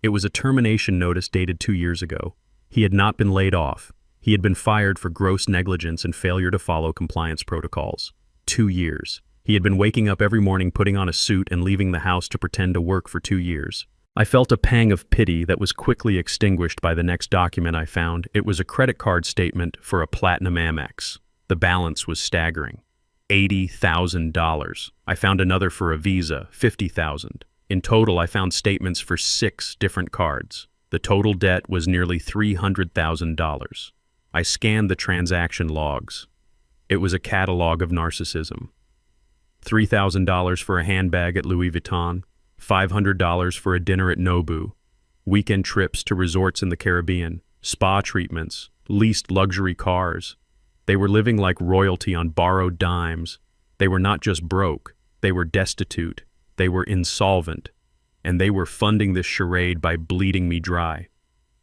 [SPEAKER 1] It was a termination notice dated 2 years ago. He had not been laid off. He had been fired for gross negligence and failure to follow compliance protocols. 2 years. He had been waking up every morning, putting on a suit, and leaving the house to pretend to work for 2 years. I felt a pang of pity that was quickly extinguished by the next document I found. It was a credit card statement for a Platinum Amex. The balance was staggering. $80,000. I found another for a Visa, $50,000. In total, I found statements for 6 different cards. The total debt was nearly $300,000. I scanned the transaction logs. It was a catalog of narcissism. $3,000 for a handbag at Louis Vuitton, $500 for a dinner at Nobu, weekend trips to resorts in the Caribbean, spa treatments, leased luxury cars. They were living like royalty on borrowed dimes. They were not just broke, they were destitute, they were insolvent, and they were funding this charade by bleeding me dry.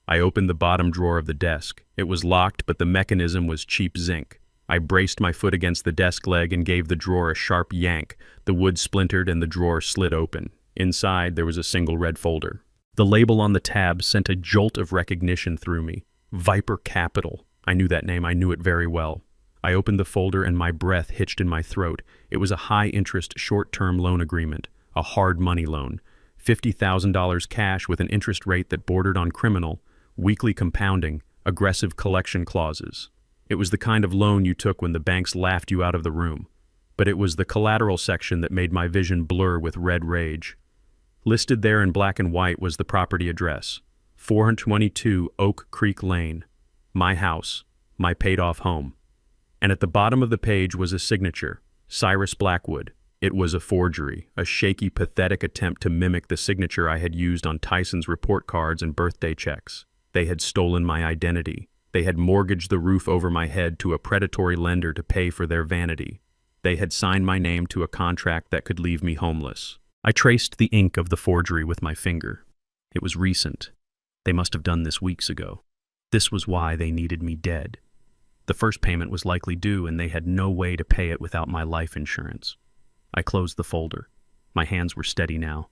[SPEAKER 1] I opened the bottom drawer of the desk. It was locked, but the mechanism was cheap zinc. I braced my foot against the desk leg and gave the drawer a sharp yank. The wood splintered and the drawer slid open. Inside, there was a single red folder. The label on the tab sent a jolt of recognition through me. Viper Capital. I knew that name. I knew it very well. I opened the folder and my breath hitched in my throat. It was a high-interest, short-term loan agreement, a hard money loan. $50,000 cash with an interest rate that bordered on criminal, weekly compounding, aggressive collection clauses. It was the kind of loan you took when the banks laughed you out of the room. But it was the collateral section that made my vision blur with red rage. Listed there in black and white was the property address, 422 Oak Creek Lane, my house, my paid-off home. And at the bottom of the page was a signature, Cyrus Blackwood. It was a forgery, a shaky, pathetic attempt to mimic the signature I had used on Tyson's report cards and birthday checks. They had stolen my identity. They had mortgaged the roof over my head to a predatory lender to pay for their vanity. They had signed my name to a contract that could leave me homeless. I traced the ink of the forgery with my finger. It was recent. They must have done this weeks ago. This was why they needed me dead. The first payment was likely due, and they had no way to pay it without my life insurance. I closed the folder. My hands were steady now.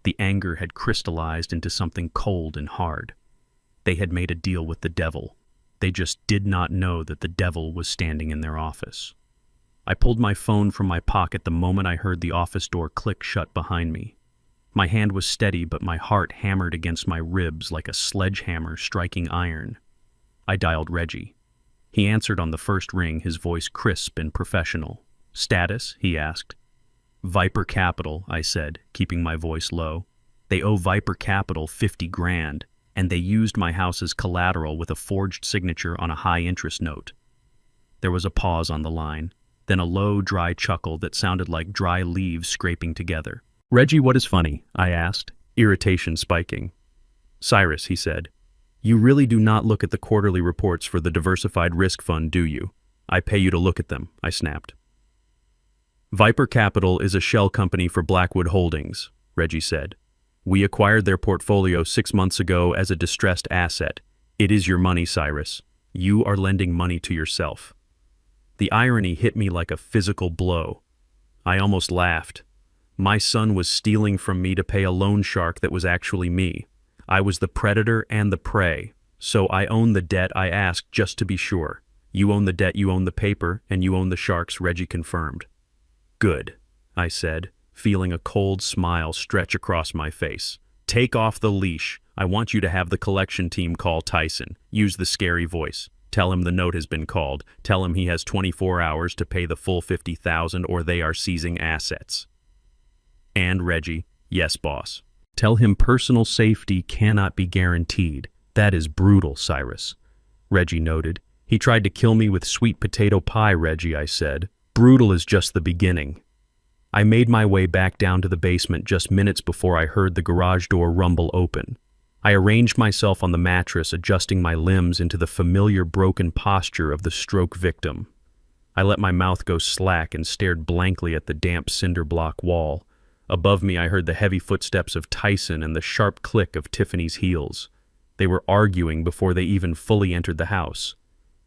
[SPEAKER 1] The anger had crystallized into something cold and hard. They had made a deal with the devil. They just did not know that the devil was standing in their office. I pulled my phone from my pocket the moment I heard the office door click shut behind me. My hand was steady, but my heart hammered against my ribs like a sledgehammer striking iron. I dialed Reggie. He answered on the first ring, his voice crisp and professional. "Status?" he asked. "Viper Capital," I said, keeping my voice low. "They owe Viper Capital 50 grand, and they used my house as collateral with a forged signature on a high-interest note." There was a pause on the line, then a low, dry chuckle that sounded like dry leaves scraping together. "Reggie, what is funny?" I asked, irritation spiking. "Cyrus," he said, "you really do not look at the quarterly reports for the Diversified Risk Fund, do you?" "I pay you to look at them," I snapped. "Viper Capital is a shell company for Blackwood Holdings," Reggie said. "We acquired their portfolio 6 months ago as a distressed asset. It is your money, Cyrus. You are lending money to yourself." The irony hit me like a physical blow. I almost laughed. My son was stealing from me to pay a loan shark that was actually me. I was the predator and the prey. So I own the debt, I asked, just to be sure. "You own the debt, you own the paper, and you own the sharks," Reggie confirmed. "Good," I said, feeling a cold smile stretch across my face. "Take off the leash. I want you to have the collection team call Tyson. Use the scary voice. Tell him the note has been called. Tell him he has 24 hours to pay the full 50,000 or they are seizing assets." "And Reggie?" "Yes, boss." Tell him personal safety cannot be guaranteed. That is brutal, Cyrus. Reggie noted. He tried to kill me with sweet potato pie, Reggie, I said. Brutal is just the beginning. I made my way back down to the basement just minutes before I heard the garage door rumble open. I arranged myself on the mattress, adjusting my limbs into the familiar broken posture of the stroke victim. I let my mouth go slack and stared blankly at the damp cinder block wall. Above me, I heard the heavy footsteps of Tyson and the sharp click of Tiffany's heels. They were arguing before they even fully entered the house.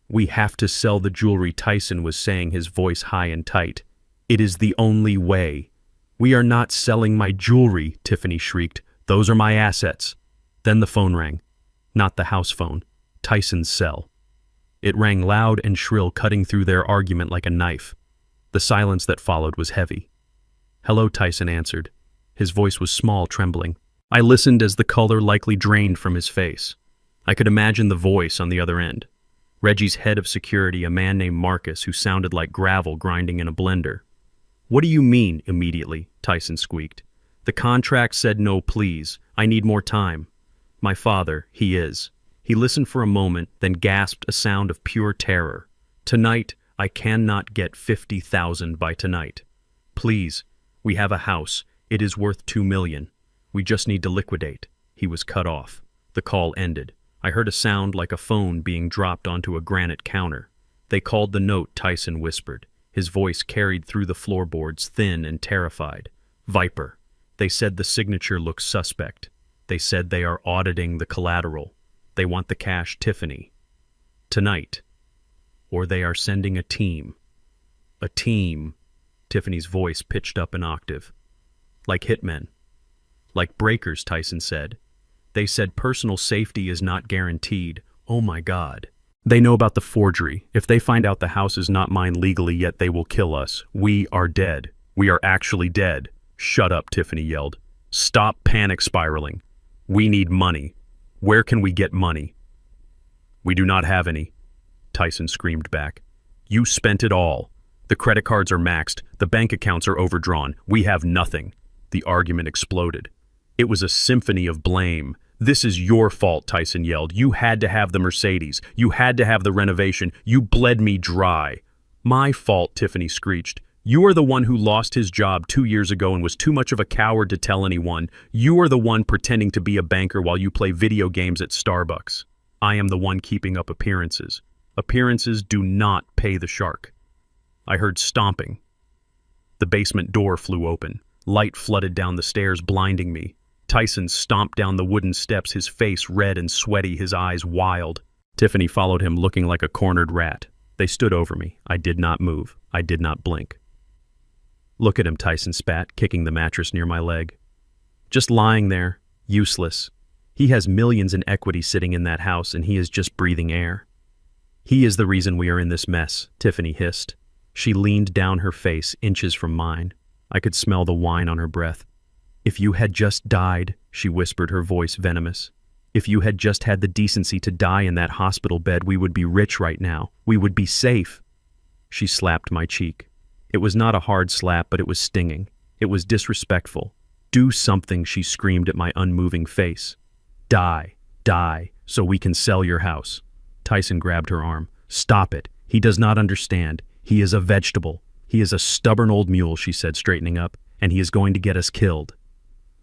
[SPEAKER 1] "We have to sell the jewelry," Tyson was saying, his voice high and tight. "It is the only way." "We are not selling my jewelry," Tiffany shrieked. "Those are my assets." Then the phone rang. Not the house phone. Tyson's cell. It rang loud and shrill, cutting through their argument like a knife. The silence that followed was heavy. "Hello," Tyson answered. His voice was small, trembling. I listened as the color likely drained from his face. I could imagine the voice on the other end. Reggie's head of security, a man named Marcus, who sounded like gravel grinding in a blender. "What do you mean, immediately?" Tyson squeaked. "The contract said no, please. I need more time." "My father, he is." He listened for a moment, then gasped a sound of pure terror. "Tonight, I cannot get 50,000 by tonight. Please, we have a house. It is worth 2 million. We just need to liquidate." He was cut off. The call ended. I heard a sound like a phone being dropped onto a granite counter. "They called the note," Tyson whispered. His voice carried through the floorboards, thin and terrified. "Viper. They said the signature looks suspect. They said they are auditing the collateral. They want the cash, Tiffany. Tonight. Or they are sending a team." "A team." Tiffany's voice pitched up an octave. "Like hitmen. Like breakers," Tyson said. "They said personal safety is not guaranteed." "Oh my God." "They know about the forgery. If they find out the house is not mine legally yet, they will kill us. We are dead. We are actually dead." "Shut up," Tiffany yelled. "Stop panic spiraling. We need money. Where can we get money?" "We do not have any," Tyson screamed back. "You spent it all. The credit cards are maxed. The bank accounts are overdrawn. We have nothing." The argument exploded. It was a symphony of blame. "This is your fault," Tyson yelled. "You had to have the Mercedes. You had to have the renovation. You bled me dry." "My fault," Tiffany screeched. "You are the one who lost his job 2 years ago and was too much of a coward to tell anyone. You are the one pretending to be a banker while you play video games at Starbucks. I am the one keeping up appearances. Appearances do not pay the shark." I heard stomping. The basement door flew open. Light flooded down the stairs, blinding me. Tyson stomped down the wooden steps, his face red and sweaty, his eyes wild. Tiffany followed him, looking like a cornered rat. They stood over me. I did not move. I did not blink. "Look at him," Tyson spat, kicking the mattress near my leg. "Just lying there, useless. He has millions in equity sitting in that house, and he is just breathing air." "He is the reason we are in this mess," Tiffany hissed. She leaned down, her face inches from mine. I could smell the wine on her breath. "If you had just died," she whispered, her voice venomous. "If you had just had the decency to die in that hospital bed, we would be rich right now. We would be safe." She slapped my cheek. It was not a hard slap, but it was stinging. It was disrespectful. "Do something," she screamed at my unmoving face. Die, so we can sell your house." Tyson grabbed her arm. "Stop it. He does not understand. He is a vegetable. He is a stubborn old mule," she said, straightening up, "and he is going to get us killed."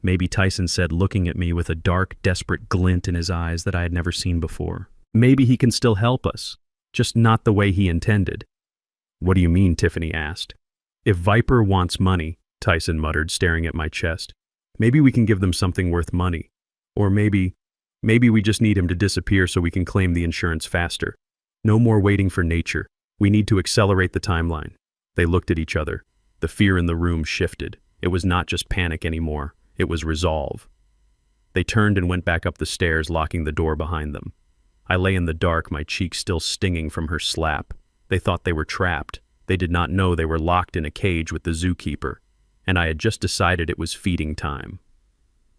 [SPEAKER 1] "Maybe," Tyson said, looking at me with a dark, desperate glint in his eyes that I had never seen before. "Maybe he can still help us, just not the way he intended." "What do you mean?" Tiffany asked. "If Viper wants money," Tyson muttered, staring at my chest, "maybe we can give them something worth money. Or maybe we just need him to disappear so we can claim the insurance faster. No more waiting for nature. We need to accelerate the timeline." They looked at each other. The fear in the room shifted. It was not just panic anymore. It was resolve. They turned and went back up the stairs, locking the door behind them. I lay in the dark, my cheeks still stinging from her slap. They thought they were trapped. They did not know they were locked in a cage with the zookeeper, and I had just decided it was feeding time.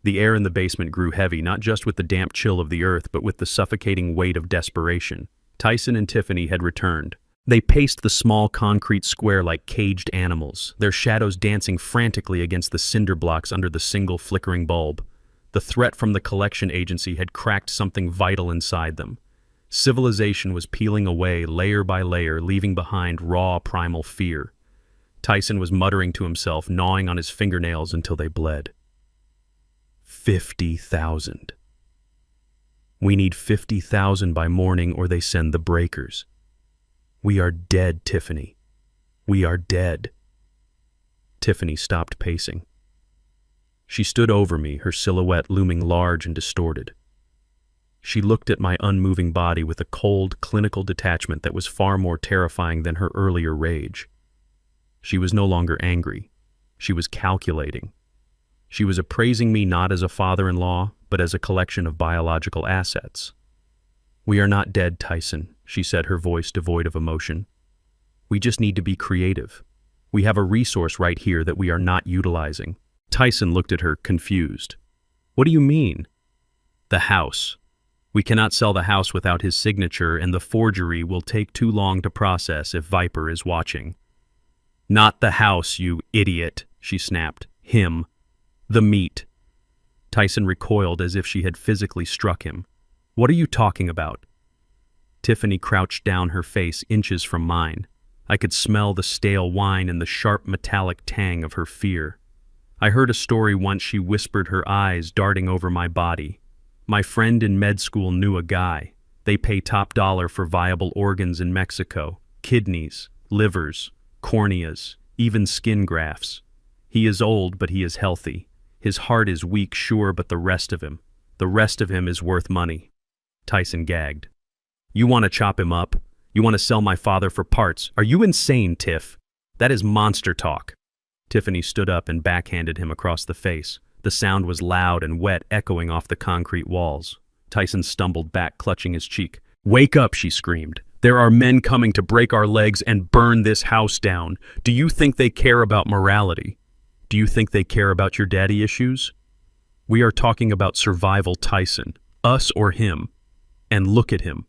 [SPEAKER 1] The air in the basement grew heavy, not just with the damp chill of the earth, but with the suffocating weight of desperation. Tyson and Tiffany had returned. They paced the small concrete square like caged animals, their shadows dancing frantically against the cinder blocks under the single flickering bulb. The threat from the collection agency had cracked something vital inside them. Civilization was peeling away layer by layer, leaving behind raw, primal fear. Tyson was muttering to himself, gnawing on his fingernails until they bled. 50,000. We need 50,000 by morning or they send the breakers. We are dead, Tiffany. We are dead. Tiffany stopped pacing. She stood over me, her silhouette looming large and distorted. She looked at my unmoving body with a cold, clinical detachment that was far more terrifying than her earlier rage. She was no longer angry. She was calculating. She was appraising me not as a father-in-law, but as a collection of biological assets. We are not dead, Tyson, she said, her voice devoid of emotion. We just need to be creative. We have a resource right here that we are not utilizing. Tyson looked at her, confused. What do you mean? The house. We cannot sell the house without his signature, and the forgery will take too long to process if Viper is watching. Not the house, you idiot, she snapped. Him. The meat. Tyson recoiled as if she had physically struck him. What are you talking about? Tiffany crouched down, her face inches from mine. I could smell the stale wine and the sharp metallic tang of her fear. I heard a story once, she whispered, her eyes darting over my body. My friend in med school knew a guy. They pay top dollar for viable organs in Mexico. Kidneys, livers, corneas, even skin grafts. He is old, but he is healthy. His heart is weak, sure, but the rest of him is worth money. Tyson gagged. You want to chop him up? You want to sell my father for parts? Are you insane, Tiff? That is monster talk. Tiffany stood up and backhanded him across the face. The sound was loud and wet, echoing off the concrete walls. Tyson stumbled back, clutching his cheek. Wake up, she screamed. There are men coming to break our legs and burn this house down. Do you think they care about morality? Do you think they care about your daddy issues? We are talking about survival, Tyson. Us or him. And look at him.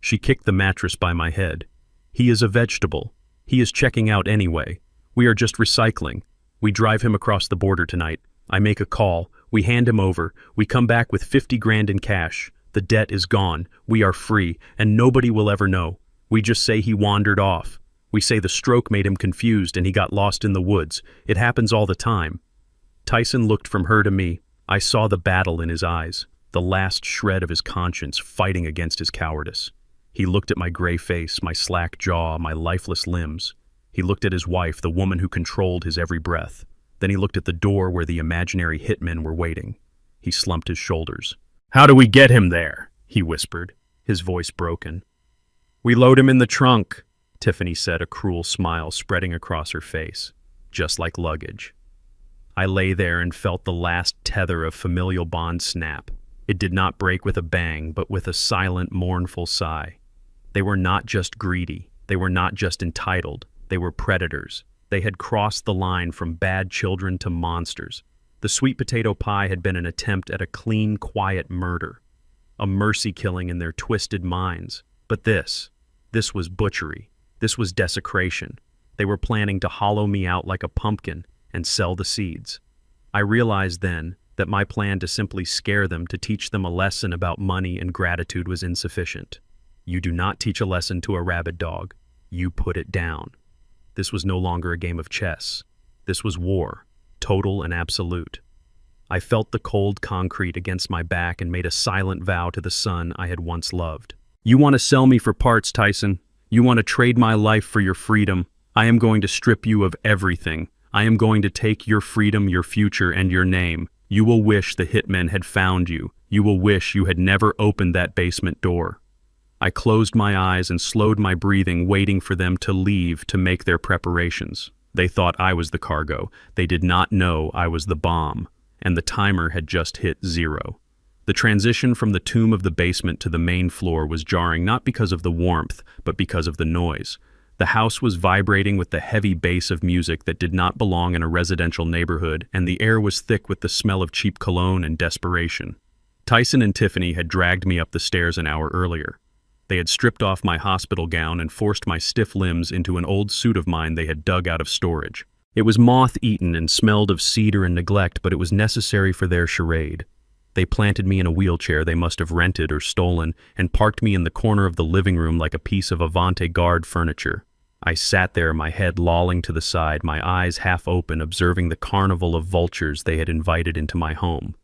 [SPEAKER 1] She kicked the mattress by my head. He is a vegetable. He is checking out anyway. We are just recycling. We drive him across the border tonight. I make a call. We hand him over. We come back with 50 grand in cash. The debt is gone. We are free, and nobody will ever know. We just say he wandered off. We say the stroke made him confused and he got lost in the woods. It happens all the time. Tyson looked from her to me. I saw the battle in his eyes, the last shred of his conscience fighting against his cowardice. He looked at my gray face, my slack jaw, my lifeless limbs. He looked at his wife, the woman who controlled his every breath. Then he looked at the door where the imaginary hitmen were waiting. He slumped his shoulders. How do we get him there? He whispered, his voice broken. We load him in the trunk, Tiffany said, a cruel smile spreading across her face, just like luggage. I lay there and felt the last tether of familial bond snap. It did not break with a bang, but with a silent, mournful sigh. They were not just greedy. They were not just entitled. They were predators. They had crossed the line from bad children to monsters. The sweet potato pie had been an attempt at a clean, quiet murder, a mercy killing in their twisted minds. But this was butchery. This was desecration. They were planning to hollow me out like a pumpkin and sell the seeds. I realized then that my plan to simply scare them, to teach them a lesson about money and gratitude, was insufficient. You do not teach a lesson to a rabid dog. You put it down. This was no longer a game of chess. This was war, total and absolute. I felt the cold concrete against my back and made a silent vow to the son I had once loved. You want to sell me for parts, Tyson? You want to trade my life for your freedom? I am going to strip you of everything. I am going to take your freedom, your future, and your name. You will wish the hitmen had found you. You will wish you had never opened that basement door. I closed my eyes and slowed my breathing, waiting for them to leave to make their preparations. They thought I was the cargo. They did not know I was the bomb, and the timer had just hit 0. The transition from the tomb of the basement to the main floor was jarring, not because of the warmth, but because of the noise. The house was vibrating with the heavy bass of music that did not belong in a residential neighborhood, and the air was thick with the smell of cheap cologne and desperation. Tyson and Tiffany had dragged me up the stairs an hour earlier. They had stripped off my hospital gown and forced my stiff limbs into an old suit of mine they had dug out of storage. It was moth-eaten and smelled of cedar and neglect, but it was necessary for their charade. They planted me in a wheelchair they must have rented or stolen and parked me in the corner of the living room like a piece of avant-garde furniture. I sat there, my head lolling to the side, my eyes half open, observing the carnival of vultures they had invited into my home.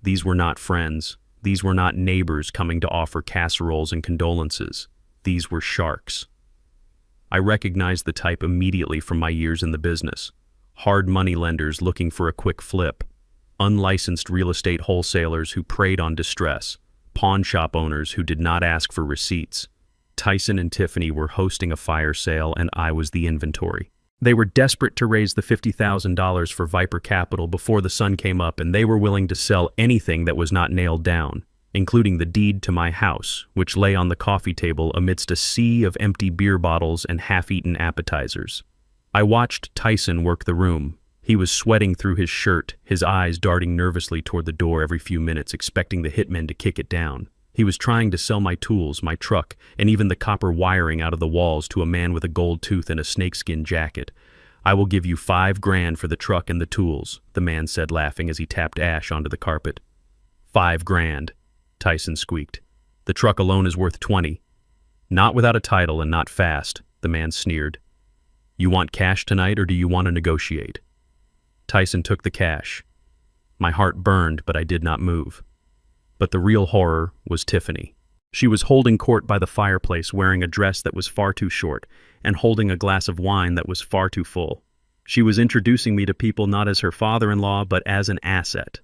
[SPEAKER 1] These were not friends. These were not neighbors coming to offer casseroles and condolences. These were sharks. I recognized the type immediately from my years in the business. Hard money lenders looking for a quick flip, unlicensed real estate wholesalers who preyed on distress, pawn shop owners who did not ask for receipts. Tyson and Tiffany were hosting a fire sale and I was the inventory. They were desperate to raise the $50,000 for Viper Capital before the sun came up, and they were willing to sell anything that was not nailed down, including the deed to my house, which lay on the coffee table amidst a sea of empty beer bottles and half-eaten appetizers. I watched Tyson work the room. He was sweating through his shirt, his eyes darting nervously toward the door every few minutes, expecting the hitmen to kick it down. He was trying to sell my tools, my truck, and even the copper wiring out of the walls to a man with a gold tooth and a snakeskin jacket. "I will give you $5,000 for the truck and the tools," the man said, laughing as he tapped ash onto the carpet. $5,000, Tyson squeaked. "The truck alone is worth 20. "Not without a title and not fast," the man sneered. "You want cash tonight or do you want to negotiate?" Tyson took the cash. My heart burned, but I did not move. But the real horror was Tiffany. She was holding court by the fireplace, wearing a dress that was far too short and holding a glass of wine that was far too full. She was introducing me to people not as her father-in-law, but as an asset.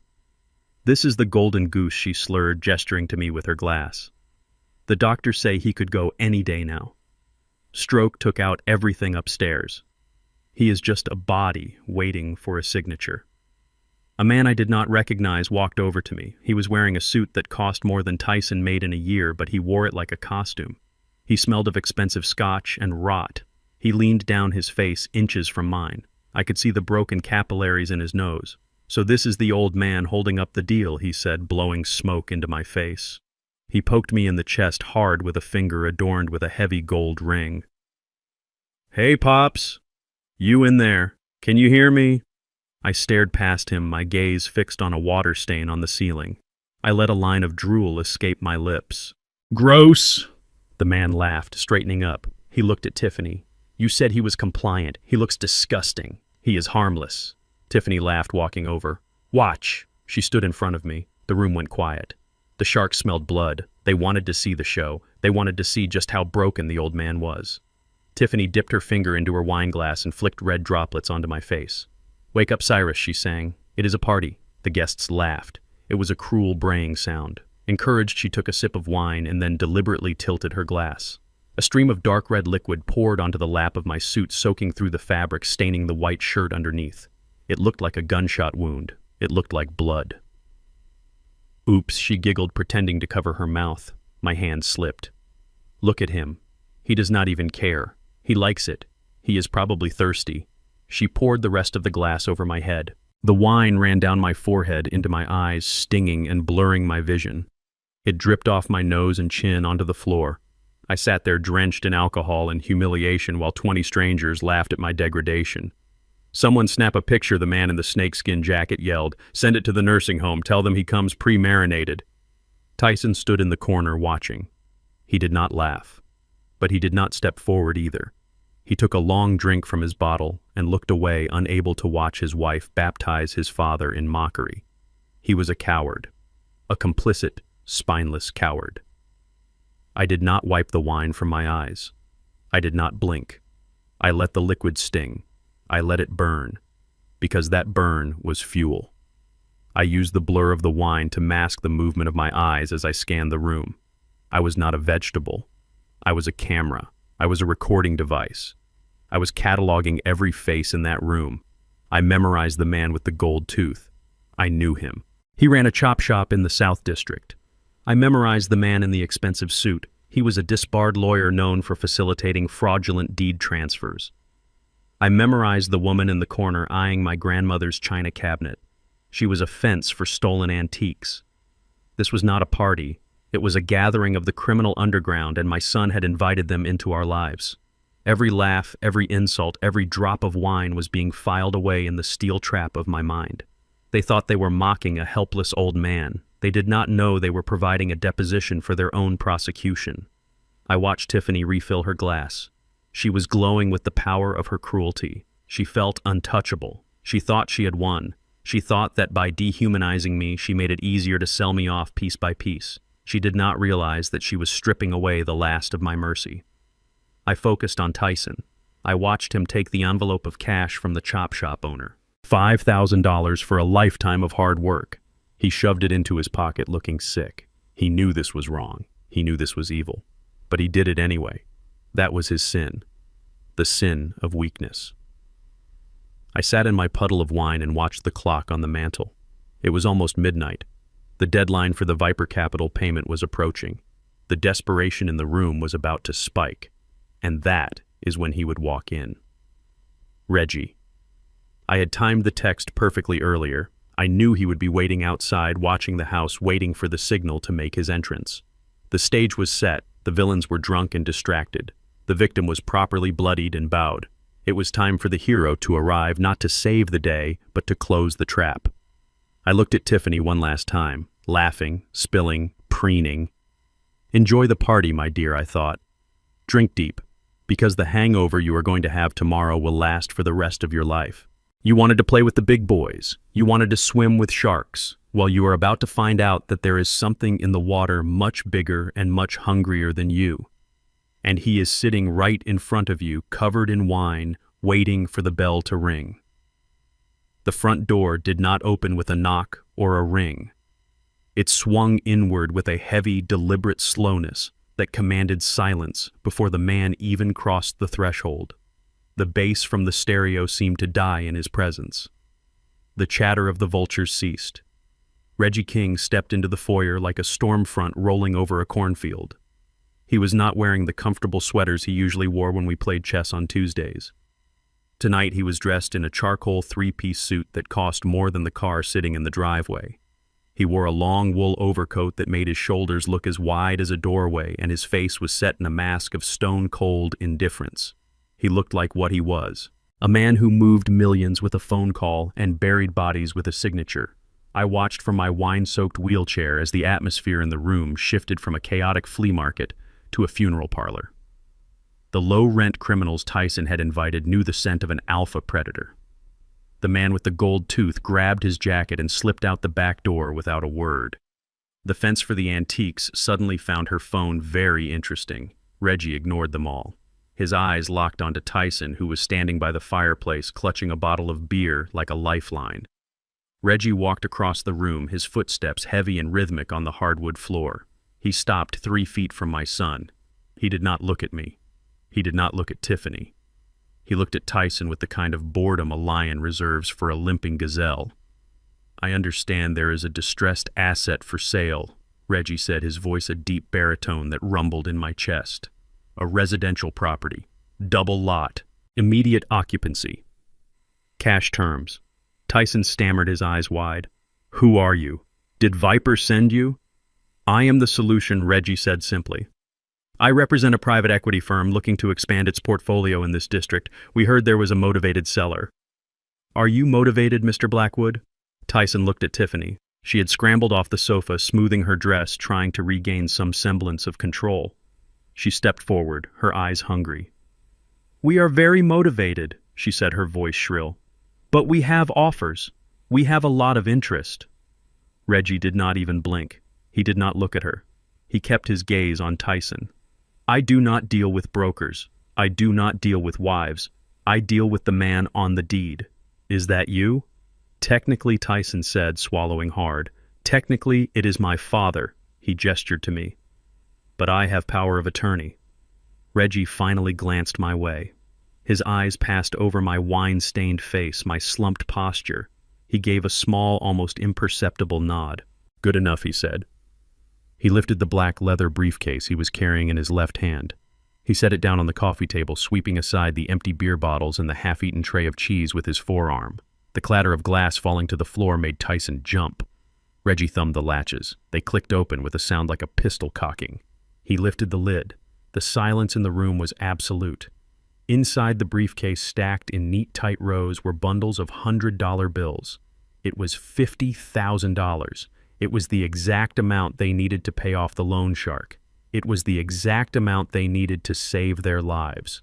[SPEAKER 1] "This is the golden goose," she slurred, gesturing to me with her glass. "The doctors say he could go any day now. Stroke took out everything upstairs. He is just a body waiting for a signature." A man I did not recognize walked over to me. He was wearing a suit that cost more than Tyson made in a year, but he wore it like a costume. He smelled of expensive scotch and rot. He leaned down, his face inches from mine. I could see the broken capillaries in his nose. "So this is the old man holding up the deal," he said, blowing smoke into my face. He poked me in the chest hard with a finger adorned with a heavy gold ring. "Hey, Pops! You in there? Can you hear me?" I stared past him, my gaze fixed on a water stain on the ceiling. I let a line of drool escape my lips. "Gross!" The man laughed, straightening up. He looked at Tiffany. "You said he was compliant. He looks disgusting. He is harmless." Tiffany laughed, walking over. "Watch." She stood in front of me. The room went quiet. The sharks smelled blood. They wanted to see the show. They wanted to see just how broken the old man was. Tiffany dipped her finger into her wine glass and flicked red droplets onto my face. "Wake up, Cyrus," she sang. "It is a party." The guests laughed. It was a cruel braying sound. Encouraged, she took a sip of wine and then deliberately tilted her glass. A stream of dark red liquid poured onto the lap of my suit, soaking through the fabric, staining the white shirt underneath. It looked like a gunshot wound. It looked like blood. "Oops," she giggled, pretending to cover her mouth. My hand slipped. "Look at him. He does not even care. He likes it. He is probably thirsty." She poured the rest of the glass over my head. The wine ran down my forehead into my eyes, stinging and blurring my vision. It dripped off my nose and chin onto the floor. I sat there drenched in alcohol and humiliation while 20 strangers laughed at my degradation. "Someone snap a picture," the man in the snakeskin jacket yelled. "Send it to the nursing home. Tell them he comes pre-marinated." Tyson stood in the corner watching. He did not laugh. But he did not step forward either. He took a long drink from his bottle and looked away, unable to watch his wife baptize his father in mockery. He was a coward. A complicit, spineless coward. I did not wipe the wine from my eyes. I did not blink. I let the liquid sting. I let it burn, because that burn was fuel. I used the blur of the wine to mask the movement of my eyes as I scanned the room. I was not a vegetable. I was a camera. I was a recording device. I was cataloging every face in that room. I memorized the man with the gold tooth. I knew him. He ran a chop shop in the South District. I memorized the man in the expensive suit. He was a disbarred lawyer known for facilitating fraudulent deed transfers. I memorized the woman in the corner eyeing my grandmother's china cabinet. She was a fence for stolen antiques. This was not a party. It was a gathering of the criminal underground, and my son had invited them into our lives. Every laugh, every insult, every drop of wine was being filed away in the steel trap of my mind. They thought they were mocking a helpless old man. They did not know they were providing a deposition for their own prosecution. I watched Tiffany refill her glass. She was glowing with the power of her cruelty. She felt untouchable. She thought she had won. She thought that by dehumanizing me, she made it easier to sell me off piece by piece. She did not realize that she was stripping away the last of my mercy. I focused on Tyson. I watched him take the envelope of cash from the chop shop owner. $5,000 for a lifetime of hard work. He shoved it into his pocket looking sick. He knew this was wrong. He knew this was evil. But he did it anyway. That was his sin. The sin of weakness. I sat in my puddle of wine and watched the clock on the mantel. It was almost midnight. The deadline for the Viper Capital payment was approaching. The desperation in the room was about to spike. And that is when he would walk in. Reggie. I had timed the text perfectly earlier. I knew he would be waiting outside, watching the house, waiting for the signal to make his entrance. The stage was set. The villains were drunk and distracted. The victim was properly bloodied and bowed. It was time for the hero to arrive, not to save the day, but to close the trap. I looked at Tiffany one last time, laughing, spilling, preening. Enjoy the party, my dear, I thought. Drink deep, because the hangover you are going to have tomorrow will last for the rest of your life. You wanted to play with the big boys. You wanted to swim with sharks. Well, you are about to find out that there is something in the water much bigger and much hungrier than you. And he is sitting right in front of you, covered in wine, waiting for the bell to ring. The front door did not open with a knock or a ring. It swung inward with a heavy, deliberate slowness that commanded silence before the man even crossed the threshold. The bass from the stereo seemed to die in his presence. The chatter of the vultures ceased. Reggie King stepped into the foyer like a storm front rolling over a cornfield. He was not wearing the comfortable sweaters he usually wore when we played chess on Tuesdays. Tonight he was dressed in a charcoal three-piece suit that cost more than the car sitting in the driveway. He wore a long wool overcoat that made his shoulders look as wide as a doorway, and his face was set in a mask of stone-cold indifference. He looked like what he was, a man who moved millions with a phone call and buried bodies with a signature. I watched from my wine-soaked wheelchair as the atmosphere in the room shifted from a chaotic flea market to a funeral parlor. The low-rent criminals Tyson had invited knew the scent of an alpha predator. The man with the gold tooth grabbed his jacket and slipped out the back door without a word. The fence for the antiques suddenly found her phone very interesting. Reggie ignored them all. His eyes locked onto Tyson, who was standing by the fireplace clutching a bottle of beer like a lifeline. Reggie walked across the room, his footsteps heavy and rhythmic on the hardwood floor. He stopped 3 feet from my son. He did not look at me. He did not look at Tiffany. He looked at Tyson with the kind of boredom a lion reserves for a limping gazelle. I understand there is a distressed asset for sale, Reggie said, his voice a deep baritone that rumbled in my chest. A residential property. Double lot. Immediate occupancy. Cash terms. Tyson stammered, his eyes wide. Who are you? Did Viper send you? I am the solution, Reggie said simply. I represent a private equity firm looking to expand its portfolio in this district. We heard there was a motivated seller. Are you motivated, Mr. Blackwood? Tyson looked at Tiffany. She had scrambled off the sofa, smoothing her dress, trying to regain some semblance of control. She stepped forward, her eyes hungry. We are very motivated, she said, her voice shrill. But we have offers. We have a lot of interest. Reggie did not even blink. He did not look at her. He kept his gaze on Tyson. I do not deal with brokers. I do not deal with wives. I deal with the man on the deed. Is that you? Technically, Tyson said, swallowing hard. Technically, it is my father, he gestured to me. But I have power of attorney. Reggie finally glanced my way. His eyes passed over my wine-stained face, my slumped posture. He gave a small, almost imperceptible nod. Good enough, he said. He lifted the black leather briefcase he was carrying in his left hand. He set it down on the coffee table, sweeping aside the empty beer bottles and the half-eaten tray of cheese with his forearm. The clatter of glass falling to the floor made Tyson jump. Reggie thumbed the latches. They clicked open with a sound like a pistol cocking. He lifted the lid. The silence in the room was absolute. Inside the briefcase, stacked in neat, tight rows, were bundles of $100 bills. It was $50,000. It was the exact amount they needed to pay off the loan shark. It was the exact amount they needed to save their lives.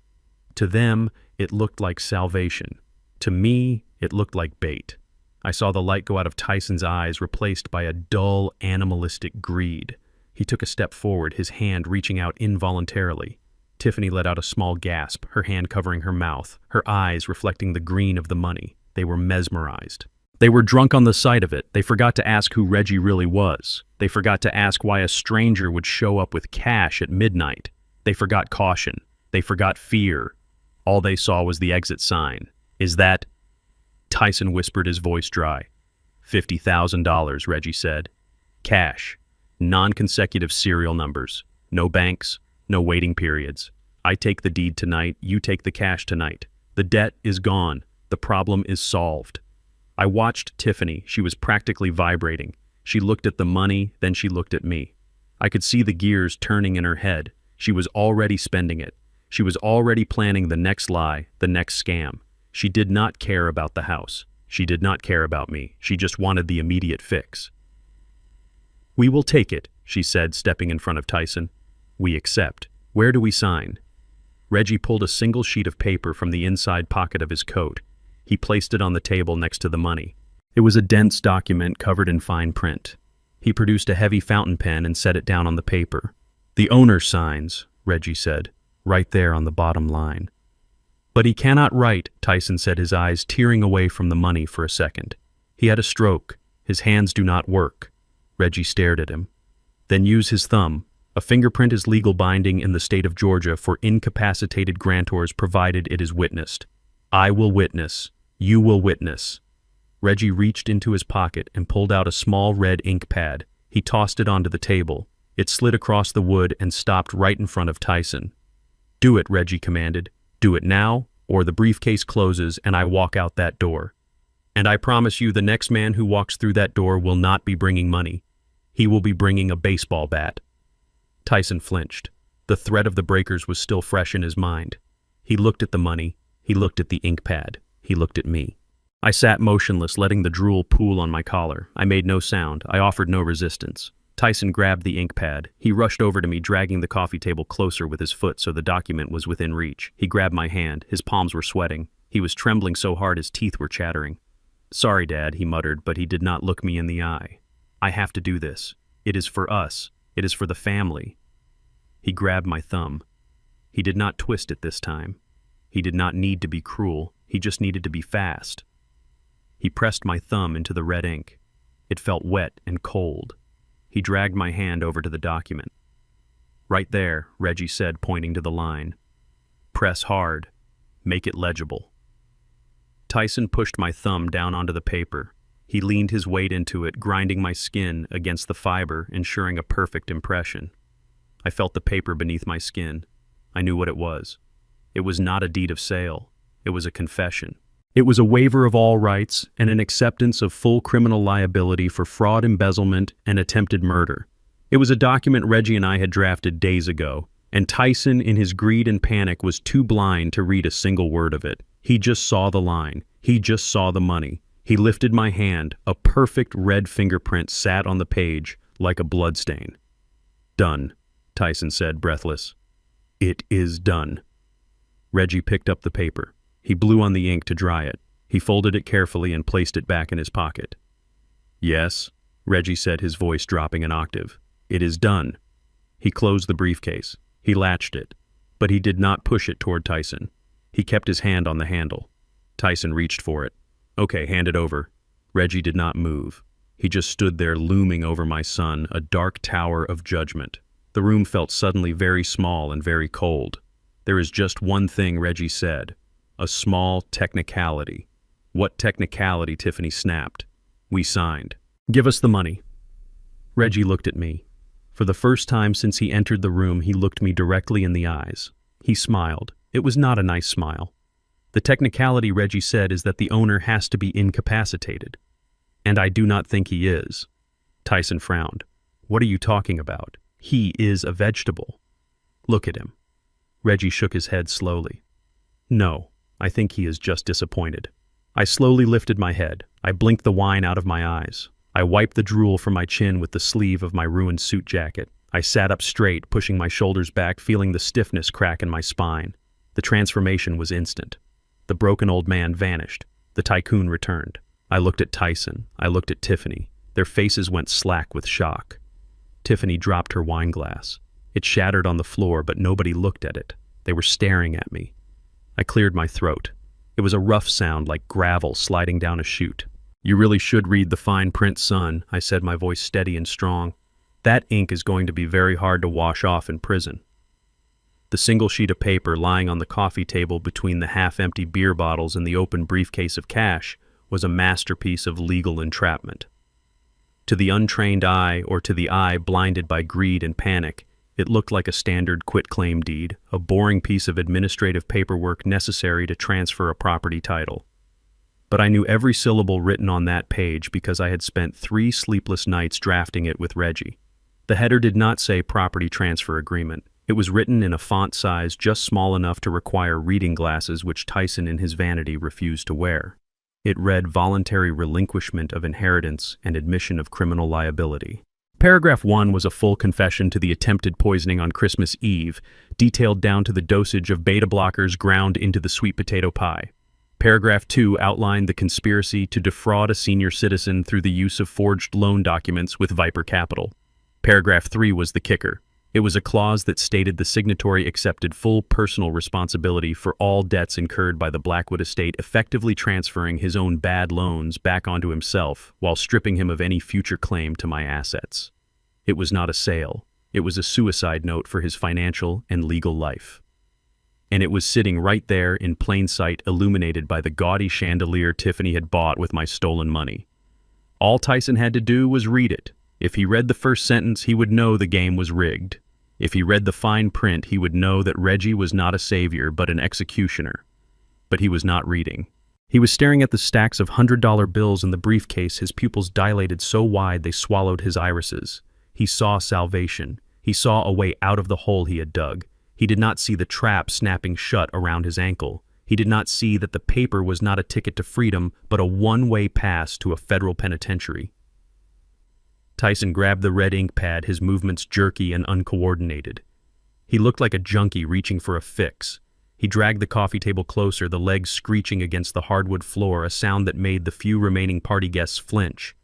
[SPEAKER 1] To them, it looked like salvation. To me, it looked like bait. I saw the light go out of Tyson's eyes, replaced by a dull, animalistic greed. He took a step forward, his hand reaching out involuntarily. Tiffany let out a small gasp, her hand covering her mouth, her eyes reflecting the green of the money. They were mesmerized. They were drunk on the sight of it. They forgot to ask who Reggie really was. They forgot to ask why a stranger would show up with cash at midnight. They forgot caution. They forgot fear. All they saw was the exit sign. Is that... Tyson whispered, his voice dry. $50,000, Reggie said. Cash. Non-consecutive serial numbers. No banks. No waiting periods. I take the deed tonight, you take the cash tonight. The debt is gone. The problem is solved. I watched Tiffany. She was practically vibrating. She looked at the money, then she looked at me. I could see the gears turning in her head. She was already spending it. She was already planning the next lie, the next scam. She did not care about the house. She did not care about me. She just wanted the immediate fix. We will take it, she said, stepping in front of Tyson. We accept. Where do we sign? Reggie pulled a single sheet of paper from the inside pocket of his coat. He placed it on the table next to the money. It was a dense document covered in fine print. He produced a heavy fountain pen and set it down on the paper. The owner signs, Reggie said, right there on the bottom line. But he cannot write, Tyson said, his eyes tearing away from the money for a second. He had a stroke. His hands do not work. Reggie stared at him. Then use his thumb. A fingerprint is legal binding in the state of Georgia for incapacitated grantors provided it is witnessed. I will witness. You will witness. Reggie reached into his pocket and pulled out a small red ink pad. He tossed it onto the table. It slid across the wood and stopped right in front of Tyson. Do it, Reggie commanded. Do it now, or the briefcase closes and I walk out that door. And I promise you the next man who walks through that door will not be bringing money. He will be bringing a baseball bat. Tyson flinched. The threat of the breakers was still fresh in his mind. He looked at the money. He looked at the ink pad. He looked at me. I sat motionless, letting the drool pool on my collar. I made no sound. I offered no resistance. Tyson grabbed the ink pad. He rushed over to me, dragging the coffee table closer with his foot so the document was within reach. He grabbed my hand. His palms were sweating. He was trembling so hard his teeth were chattering. Sorry, Dad, he muttered, but he did not look me in the eye. I have to do this. It is for us. It is for the family. He grabbed my thumb. He did not twist it this time. He did not need to be cruel. He just needed to be fast. He pressed my thumb into the red ink. It felt wet and cold. He dragged my hand over to the document. Right there, Reggie said, pointing to the line. Press hard. Make it legible. Tyson pushed my thumb down onto the paper. He leaned his weight into it, grinding my skin against the fiber, ensuring a perfect impression. I felt the paper beneath my skin. I knew what it was. It was not a deed of sale. It was a confession. It was a waiver of all rights and an acceptance of full criminal liability for fraud, embezzlement, and attempted murder. It was a document Reggie and I had drafted days ago, and Tyson, in his greed and panic, was too blind to read a single word of it. He just saw the line. He just saw the money. He lifted my hand. A perfect red fingerprint sat on the page like a bloodstain. Done, Tyson said, breathless. It is done. Reggie picked up the paper. He blew on the ink to dry it. He folded it carefully and placed it back in his pocket. Yes, Reggie said, his voice dropping an octave. It is done. He closed the briefcase. He latched it, but he did not push it toward Tyson. He kept his hand on the handle. Tyson reached for it. Okay, hand it over. Reggie did not move. He just stood there looming over my son, a dark tower of judgment. The room felt suddenly very small and very cold. There is just one thing, Reggie said. A small technicality. What technicality? Tiffany snapped. We signed. Give us the money. Reggie looked at me. For the first time since he entered the room, he looked me directly in the eyes. He smiled. It was not a nice smile. The technicality, Reggie said, is that the owner has to be incapacitated. And I do not think he is. Tyson frowned. What are you talking about? He is a vegetable. Look at him. Reggie shook his head slowly. No, I think he is just disappointed. I slowly lifted my head. I blinked the wine out of my eyes. I wiped the drool from my chin with the sleeve of my ruined suit jacket. I sat up straight, pushing my shoulders back, feeling the stiffness crack in my spine. The transformation was instant. The broken old man vanished. The tycoon returned. I looked at Tyson. I looked at Tiffany. Their faces went slack with shock. Tiffany dropped her wine glass. It shattered on the floor, but nobody looked at it. They were staring at me. I cleared my throat. It was a rough sound like gravel sliding down a chute. "You really should read the fine print, son," I said, my voice steady and strong. "That ink is going to be very hard to wash off in prison." The single sheet of paper lying on the coffee table between the half-empty beer bottles and the open briefcase of cash was a masterpiece of legal entrapment. To the untrained eye, or to the eye blinded by greed and panic, it looked like a standard quitclaim deed, a boring piece of administrative paperwork necessary to transfer a property title. But I knew every syllable written on that page because I had spent 3 sleepless nights drafting it with Reggie. The header did not say property transfer agreement. It was written in a font size just small enough to require reading glasses, which Tyson in his vanity refused to wear. It read voluntary relinquishment of inheritance and admission of criminal liability. Paragraph 1 was a full confession to the attempted poisoning on Christmas Eve, detailed down to the dosage of beta blockers ground into the sweet potato pie. Paragraph 2 outlined the conspiracy to defraud a senior citizen through the use of forged loan documents with Viper Capital. Paragraph 3 was the kicker. It was a clause that stated the signatory accepted full personal responsibility for all debts incurred by the Blackwood estate, effectively transferring his own bad loans back onto himself while stripping him of any future claim to my assets. It was not a sale. It was a suicide note for his financial and legal life. And it was sitting right there in plain sight, illuminated by the gaudy chandelier Tiffany had bought with my stolen money. All Tyson had to do was read it. If he read the first sentence, he would know the game was rigged. If he read the fine print, he would know that Reggie was not a savior, but an executioner. But he was not reading. He was staring at the stacks of $100 bills in the briefcase, his pupils dilated so wide they swallowed his irises. He saw salvation. He saw a way out of the hole he had dug. He did not see the trap snapping shut around his ankle. He did not see that the paper was not a ticket to freedom, but a one-way pass to a federal penitentiary. Tyson grabbed the red ink pad, his movements jerky and uncoordinated. He looked like a junkie reaching for a fix. He dragged the coffee table closer, the legs screeching against the hardwood floor, a sound that made the few remaining party guests flinch.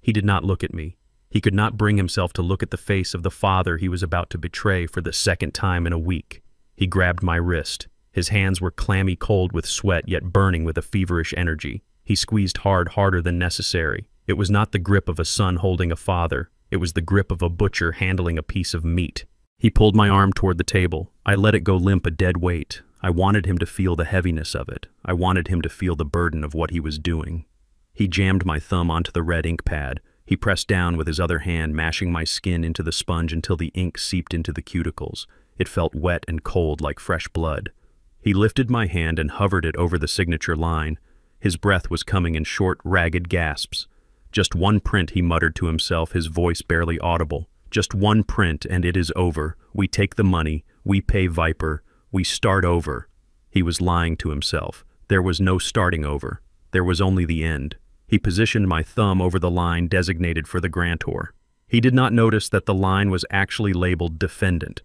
[SPEAKER 1] He did not look at me. He could not bring himself to look at the face of the father he was about to betray for the second time in a week. He grabbed my wrist. His hands were clammy cold with sweat, yet burning with a feverish energy. He squeezed hard, harder than necessary. It was not the grip of a son holding a father. It was the grip of a butcher handling a piece of meat. He pulled my arm toward the table. I let it go limp, a dead weight. I wanted him to feel the heaviness of it. I wanted him to feel the burden of what he was doing. He jammed my thumb onto the red ink pad. He pressed down with his other hand, mashing my skin into the sponge until the ink seeped into the cuticles. It felt wet and cold like fresh blood. He lifted my hand and hovered it over the signature line. His breath was coming in short, ragged gasps. "Just one print," he muttered to himself, his voice barely audible. "Just one print and it is over. We take the money. We pay Viper. We start over." He was lying to himself. There was no starting over. There was only the end. He positioned my thumb over the line designated for the grantor. He did not notice that the line was actually labeled defendant.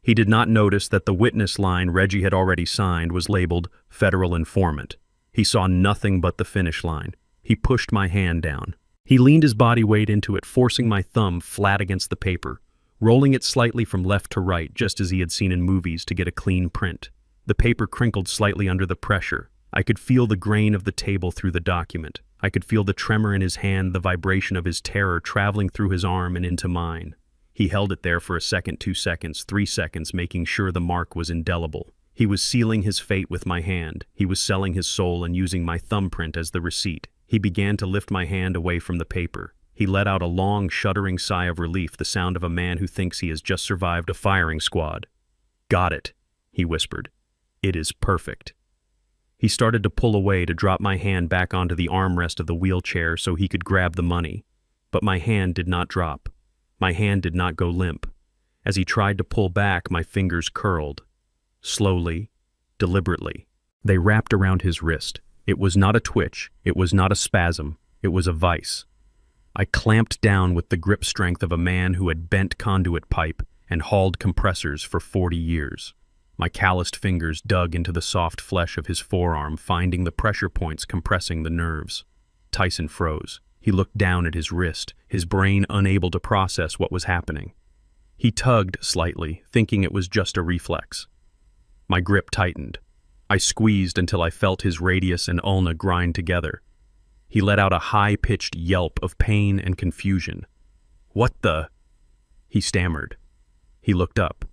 [SPEAKER 1] He did not notice that the witness line Reggie had already signed was labeled federal informant. He saw nothing but the finish line. He pushed my hand down. He leaned his body weight into it, forcing my thumb flat against the paper, rolling it slightly from left to right, just as he had seen in movies to get a clean print. The paper crinkled slightly under the pressure. I could feel the grain of the table through the document. I could feel the tremor in his hand, the vibration of his terror traveling through his arm and into mine. He held it there for a second, 2 seconds, 3 seconds, making sure the mark was indelible. He was sealing his fate with my hand. He was selling his soul and using my thumbprint as the receipt. He began to lift my hand away from the paper. He let out a long, shuddering sigh of relief, the sound of a man who thinks he has just survived a firing squad. "Got it," he whispered. "It is perfect." He started to pull away, to drop my hand back onto the armrest of the wheelchair so he could grab the money. But my hand did not drop. My hand did not go limp. As he tried to pull back, my fingers curled. Slowly, deliberately. They wrapped around his wrist. It was not a twitch. It was not a spasm. It was a vice. I clamped down with the grip strength of a man who had bent conduit pipe and hauled compressors for 40 years. My calloused fingers dug into the soft flesh of his forearm, finding the pressure points compressing the nerves. Tyson froze. He looked down at his wrist, his brain unable to process what was happening. He tugged slightly, thinking it was just a reflex. My grip tightened. I squeezed until I felt his radius and ulna grind together. He let out a high-pitched yelp of pain and confusion. "What the?" he stammered. He looked up.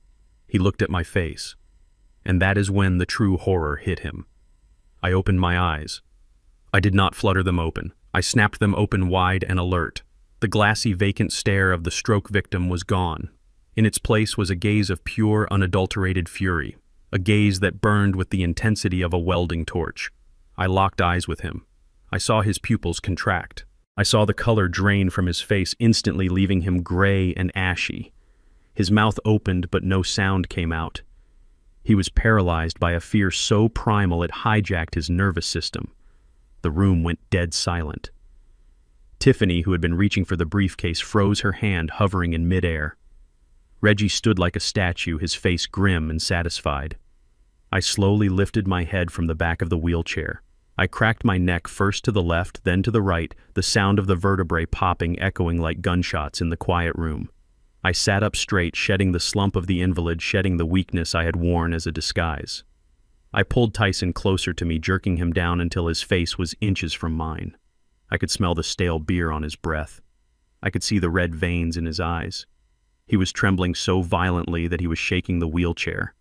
[SPEAKER 1] He looked at my face. And that is when the true horror hit him. I opened my eyes. I did not flutter them open. I snapped them open wide and alert. The glassy, vacant stare of the stroke victim was gone. In its place was a gaze of pure, unadulterated fury, a gaze that burned with the intensity of a welding torch. I locked eyes with him. I saw his pupils contract. I saw the color drain from his face, instantly leaving him gray and ashy. His mouth opened, but no sound came out. He was paralyzed by a fear so primal it hijacked his nervous system. The room went dead silent. Tiffany, who had been reaching for the briefcase, froze her hand, hovering in midair. Reggie stood like a statue, his face grim and satisfied. I slowly lifted my head from the back of the wheelchair. I cracked my neck first to the left, then to the right, the sound of the vertebrae popping echoing like gunshots in the quiet room. I sat up straight, shedding the slump of the invalid, shedding the weakness I had worn as a disguise. I pulled Tyson closer to me, jerking him down until his face was inches from mine. I could smell the stale beer on his breath. I could see the red veins in his eyes. He was trembling so violently that he was shaking the wheelchair.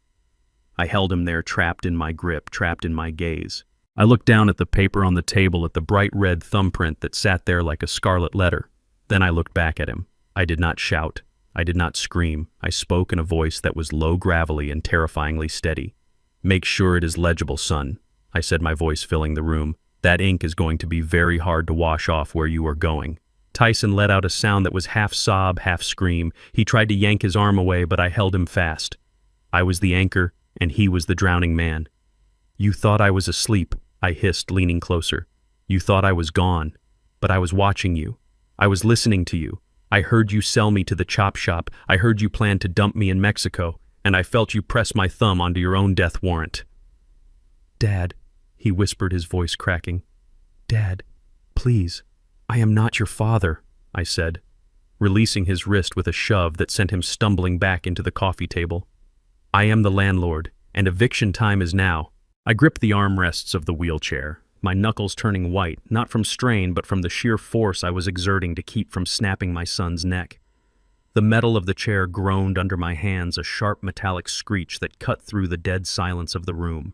[SPEAKER 1] I held him there, trapped in my grip, trapped in my gaze. I looked down at the paper on the table, at the bright red thumbprint that sat there like a scarlet letter. Then I looked back at him. I did not shout. I did not scream. I spoke in a voice that was low, gravelly, and terrifyingly steady. "Make sure it is legible, son," I said, my voice filling the room. "That ink is going to be very hard to wash off where you are going." Tyson let out a sound that was half sob, half scream. He tried to yank his arm away, but I held him fast. I was the anchor, and he was the drowning man. "You thought I was asleep," I hissed, leaning closer. "You thought I was gone, but I was watching you. I was listening to you. I heard you sell me to the chop shop. I heard you plan to dump me in Mexico, and I felt you press my thumb onto your own death warrant." "Dad," he whispered, his voice cracking. "Dad, please, I am not your father," I said, releasing his wrist with a shove that sent him stumbling back into the coffee table. "I am the landlord, and eviction time is now." I gripped the armrests of the wheelchair, my knuckles turning white, not from strain but from the sheer force I was exerting to keep from snapping my son's neck. The metal of the chair groaned under my hands, a sharp metallic screech that cut through the dead silence of the room.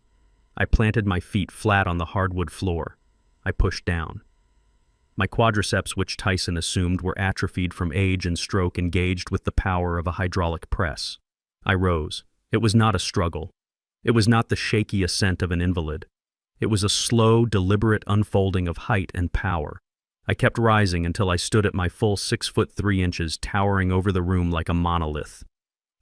[SPEAKER 1] I planted my feet flat on the hardwood floor. I pushed down. My quadriceps, which Tyson assumed were atrophied from age and stroke, engaged with the power of a hydraulic press. I rose. It was not a struggle. It was not the shaky ascent of an invalid. It was a slow, deliberate unfolding of height and power. I kept rising until I stood at my full 6'3", towering over the room like a monolith.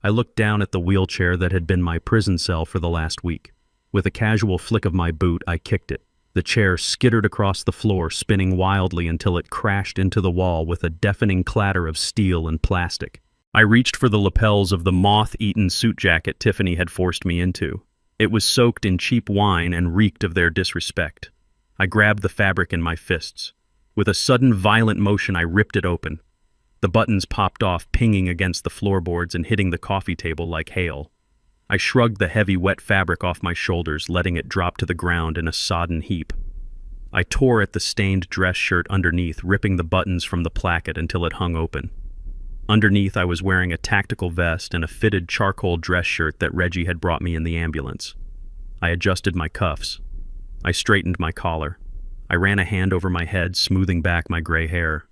[SPEAKER 1] I looked down at the wheelchair that had been my prison cell for the last week. With a casual flick of my boot, I kicked it. The chair skittered across the floor, spinning wildly until it crashed into the wall with a deafening clatter of steel and plastic. I reached for the lapels of the moth-eaten suit jacket Tiffany had forced me into. It was soaked in cheap wine and reeked of their disrespect. I grabbed the fabric in my fists. With a sudden, violent motion, I ripped it open. The buttons popped off, pinging against the floorboards and hitting the coffee table like hail. I shrugged the heavy, wet fabric off my shoulders, letting it drop to the ground in a sodden heap. I tore at the stained dress shirt underneath, ripping the buttons from the placket until it hung open. Underneath, I was wearing a tactical vest and a fitted charcoal dress shirt that Reggie had brought me in the ambulance. I adjusted my cuffs. I straightened my collar. I ran a hand over my head, smoothing back my gray hair.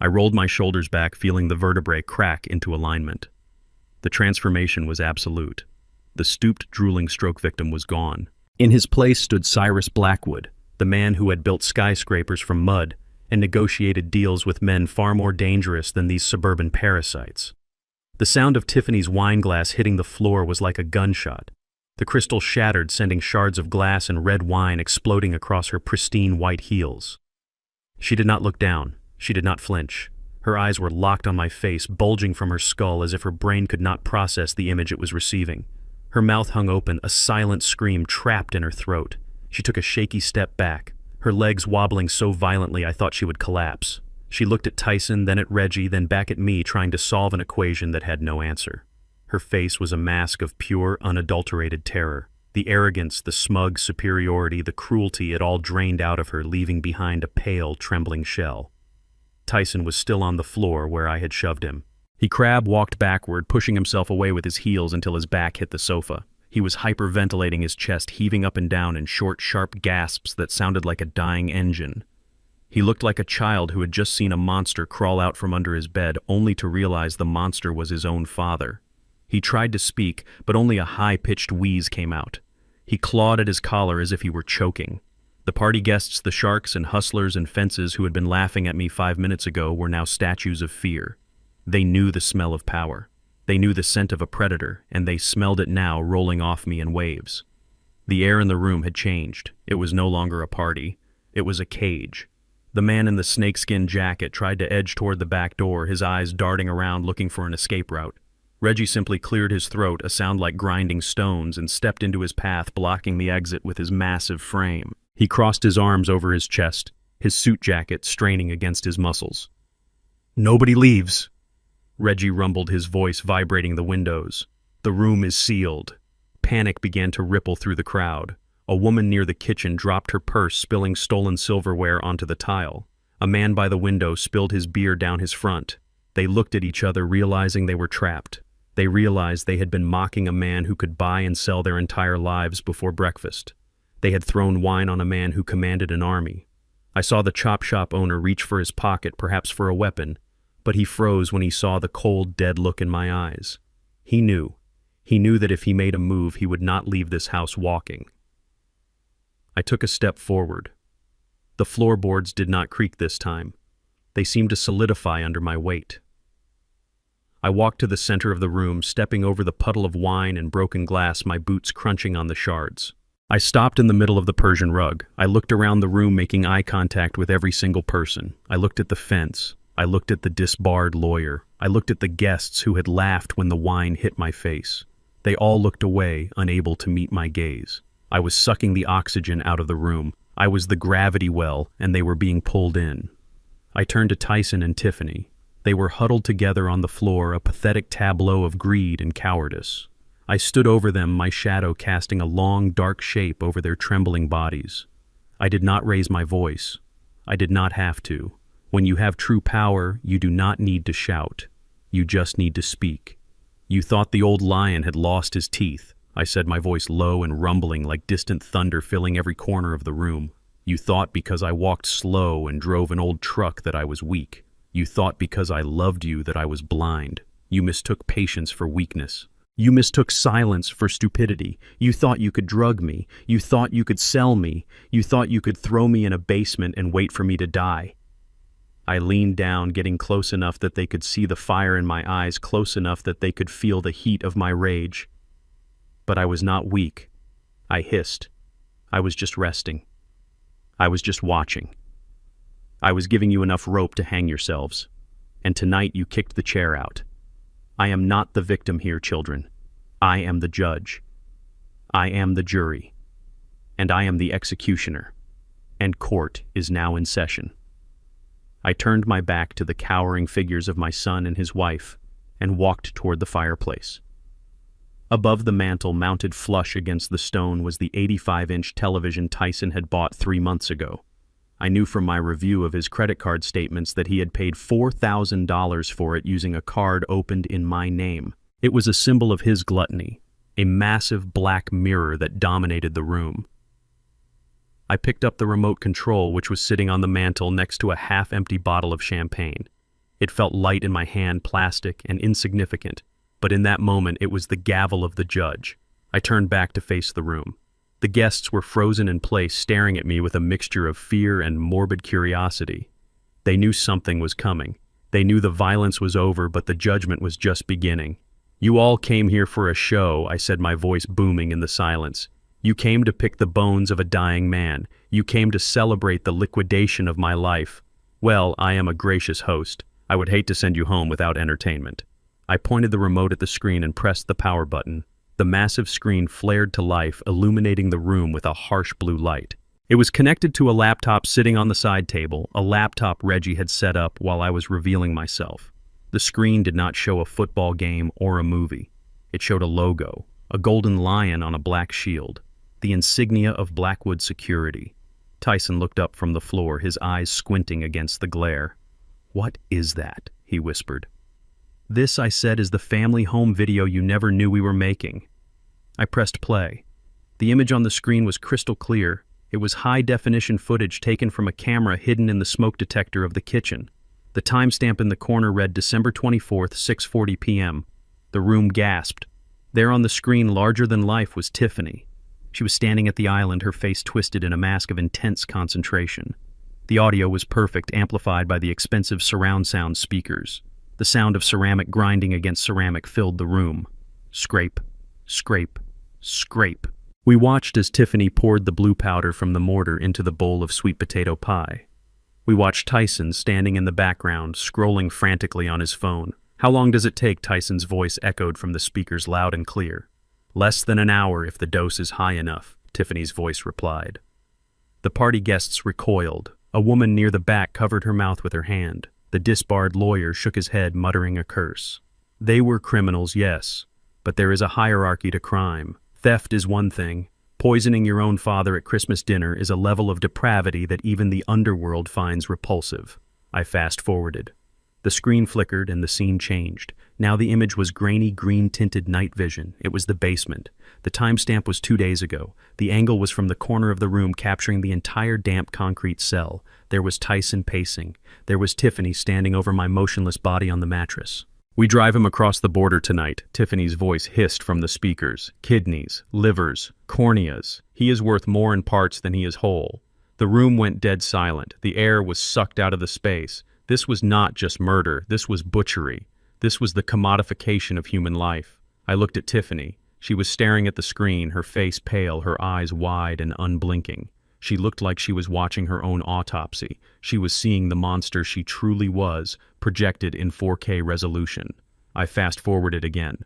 [SPEAKER 1] I rolled my shoulders back, feeling the vertebrae crack into alignment. The transformation was absolute. The stooped, drooling stroke victim was gone. In his place stood Cyrus Blackwood, the man who had built skyscrapers from mud and negotiated deals with men far more dangerous than these suburban parasites. The sound of Tiffany's wine glass hitting the floor was like a gunshot. The crystal shattered, sending shards of glass and red wine exploding across her pristine white heels. She did not look down. She did not flinch. Her eyes were locked on my face, bulging from her skull as if her brain could not process the image it was receiving. Her mouth hung open, a silent scream trapped in her throat. She took a shaky step back, her legs wobbling so violently I thought she would collapse. She looked at Tyson, then at Reggie, then back at me, trying to solve an equation that had no answer. Her face was a mask of pure, unadulterated terror. The arrogance, the smug superiority, the cruelty, it all drained out of her, leaving behind a pale, trembling shell. Tyson was still on the floor where I had shoved him. He walked backward, pushing himself away with his heels until his back hit the sofa. He was hyperventilating, his chest heaving up and down in short, sharp gasps that sounded like a dying engine. He looked like a child who had just seen a monster crawl out from under his bed, only to realize the monster was his own father. He tried to speak, but only a high-pitched wheeze came out. He clawed at his collar as if he were choking. The party guests, the sharks and hustlers and fences who had been laughing at me 5 minutes ago, were now statues of fear. They knew the smell of power. They knew the scent of a predator, and they smelled it now rolling off me in waves. The air in the room had changed. It was no longer a party. It was a cage. The man in the snakeskin jacket tried to edge toward the back door, his eyes darting around looking for an escape route. Reggie simply cleared his throat, a sound like grinding stones, and stepped into his path, blocking the exit with his massive frame. He crossed his arms over his chest, his suit jacket straining against his muscles. "Nobody leaves," Reggie rumbled, his voice vibrating the windows. "The room is sealed." Panic began to ripple through the crowd. A woman near the kitchen dropped her purse, spilling stolen silverware onto the tile. A man by the window spilled his beer down his front. They looked at each other, realizing they were trapped. They realized they had been mocking a man who could buy and sell their entire lives before breakfast. They had thrown wine on a man who commanded an army. I saw the chop shop owner reach for his pocket, perhaps for a weapon, but he froze when he saw the cold, dead look in my eyes. He knew. He knew that if he made a move, he would not leave this house walking. I took a step forward. The floorboards did not creak this time. They seemed to solidify under my weight. I walked to the center of the room, stepping over the puddle of wine and broken glass, my boots crunching on the shards. I stopped in the middle of the Persian rug. I looked around the room, making eye contact with every single person. I looked at the fence. I looked at the disbarred lawyer. I looked at the guests who had laughed when the wine hit my face. They all looked away, unable to meet my gaze. I was sucking the oxygen out of the room. I was the gravity well, and they were being pulled in. I turned to Tyson and Tiffany. They were huddled together on the floor, a pathetic tableau of greed and cowardice. I stood over them, my shadow casting a long, dark shape over their trembling bodies. I did not raise my voice. I did not have to. When you have true power, you do not need to shout. You just need to speak. You thought the old lion had lost his teeth. I said, my voice low and rumbling like distant thunder filling every corner of the room. You thought because I walked slow and drove an old truck that I was weak. You thought because I loved you that I was blind. You mistook patience for weakness. You mistook silence for stupidity. You thought you could drug me. You thought you could sell me. You thought you could throw me in a basement and wait for me to die. I leaned down, getting close enough that they could see the fire in my eyes, close enough that they could feel the heat of my rage. But I was not weak. I hissed. I was just resting. I was just watching. I was giving you enough rope to hang yourselves. And tonight you kicked the chair out. I am not the victim here, children. I am the judge. I am the jury. And I am the executioner. And court is now in session. I turned my back to the cowering figures of my son and his wife and walked toward the fireplace. Above the mantel, mounted flush against the stone, was the 85-inch television Tyson had bought 3 months ago. I knew from my review of his credit card statements that he had paid $4,000 for it using a card opened in my name. It was a symbol of his gluttony, a massive black mirror that dominated the room. I picked up the remote control, which was sitting on the mantel next to a half-empty bottle of champagne. It felt light in my hand, plastic and insignificant, but in that moment it was the gavel of the judge. I turned back to face the room. The guests were frozen in place, staring at me with a mixture of fear and morbid curiosity. They knew something was coming. They knew the violence was over, but the judgment was just beginning. "You all came here for a show," I said, my voice booming in the silence. "You came to pick the bones of a dying man. You came to celebrate the liquidation of my life. Well, I am a gracious host. I would hate to send you home without entertainment. I pointed the remote at the screen and pressed the power button. The massive screen flared to life, illuminating the room with a harsh blue light. It was connected to a laptop sitting on the side table, a laptop Reggie had set up while I was revealing myself. The screen did not show a football game or a movie. It showed a logo, a golden lion on a black shield, the insignia of Blackwood Security. Tyson looked up from the floor, his eyes squinting against the glare. "What is that?" he whispered. "This," I said, "is the family home video you never knew we were making." I pressed play. The image on the screen was crystal clear. It was high-definition footage taken from a camera hidden in the smoke detector of the kitchen. The timestamp in the corner read December 24th, 6:40 p.m. The room gasped. There on the screen, larger than life, was Tiffany. She was standing at the island, her face twisted in a mask of intense concentration. The audio was perfect, amplified by the expensive surround sound speakers. The sound of ceramic grinding against ceramic filled the room. Scrape, scrape, scrape. We watched as Tiffany poured the blue powder from the mortar into the bowl of sweet potato pie. We watched Tyson standing in the background, scrolling frantically on his phone. "How long does it take?" Tyson's voice echoed from the speakers loud and clear. "Less than an hour if the dose is high enough," Tiffany's voice replied. The party guests recoiled. A woman near the back covered her mouth with her hand. The disbarred lawyer shook his head, muttering a curse. They were criminals, yes, but there is a hierarchy to crime. Theft is one thing. Poisoning your own father at Christmas dinner is a level of depravity that even the underworld finds repulsive. I fast-forwarded. The screen flickered and the scene changed. Now the image was grainy, green-tinted night vision. It was the basement. The timestamp was 2 days ago. The angle was from the corner of the room, capturing the entire damp concrete cell. There was Tyson pacing. There was Tiffany standing over my motionless body on the mattress. "We drive him across the border tonight," Tiffany's voice hissed from the speakers. "Kidneys, livers, corneas. He is worth more in parts than he is whole." The room went dead silent. The air was sucked out of the space. This was not just murder. This was butchery. This was the commodification of human life. I looked at Tiffany. She was staring at the screen, her face pale, her eyes wide and unblinking. She looked like she was watching her own autopsy. She was seeing the monster she truly was, projected in 4K resolution. I fast-forwarded again.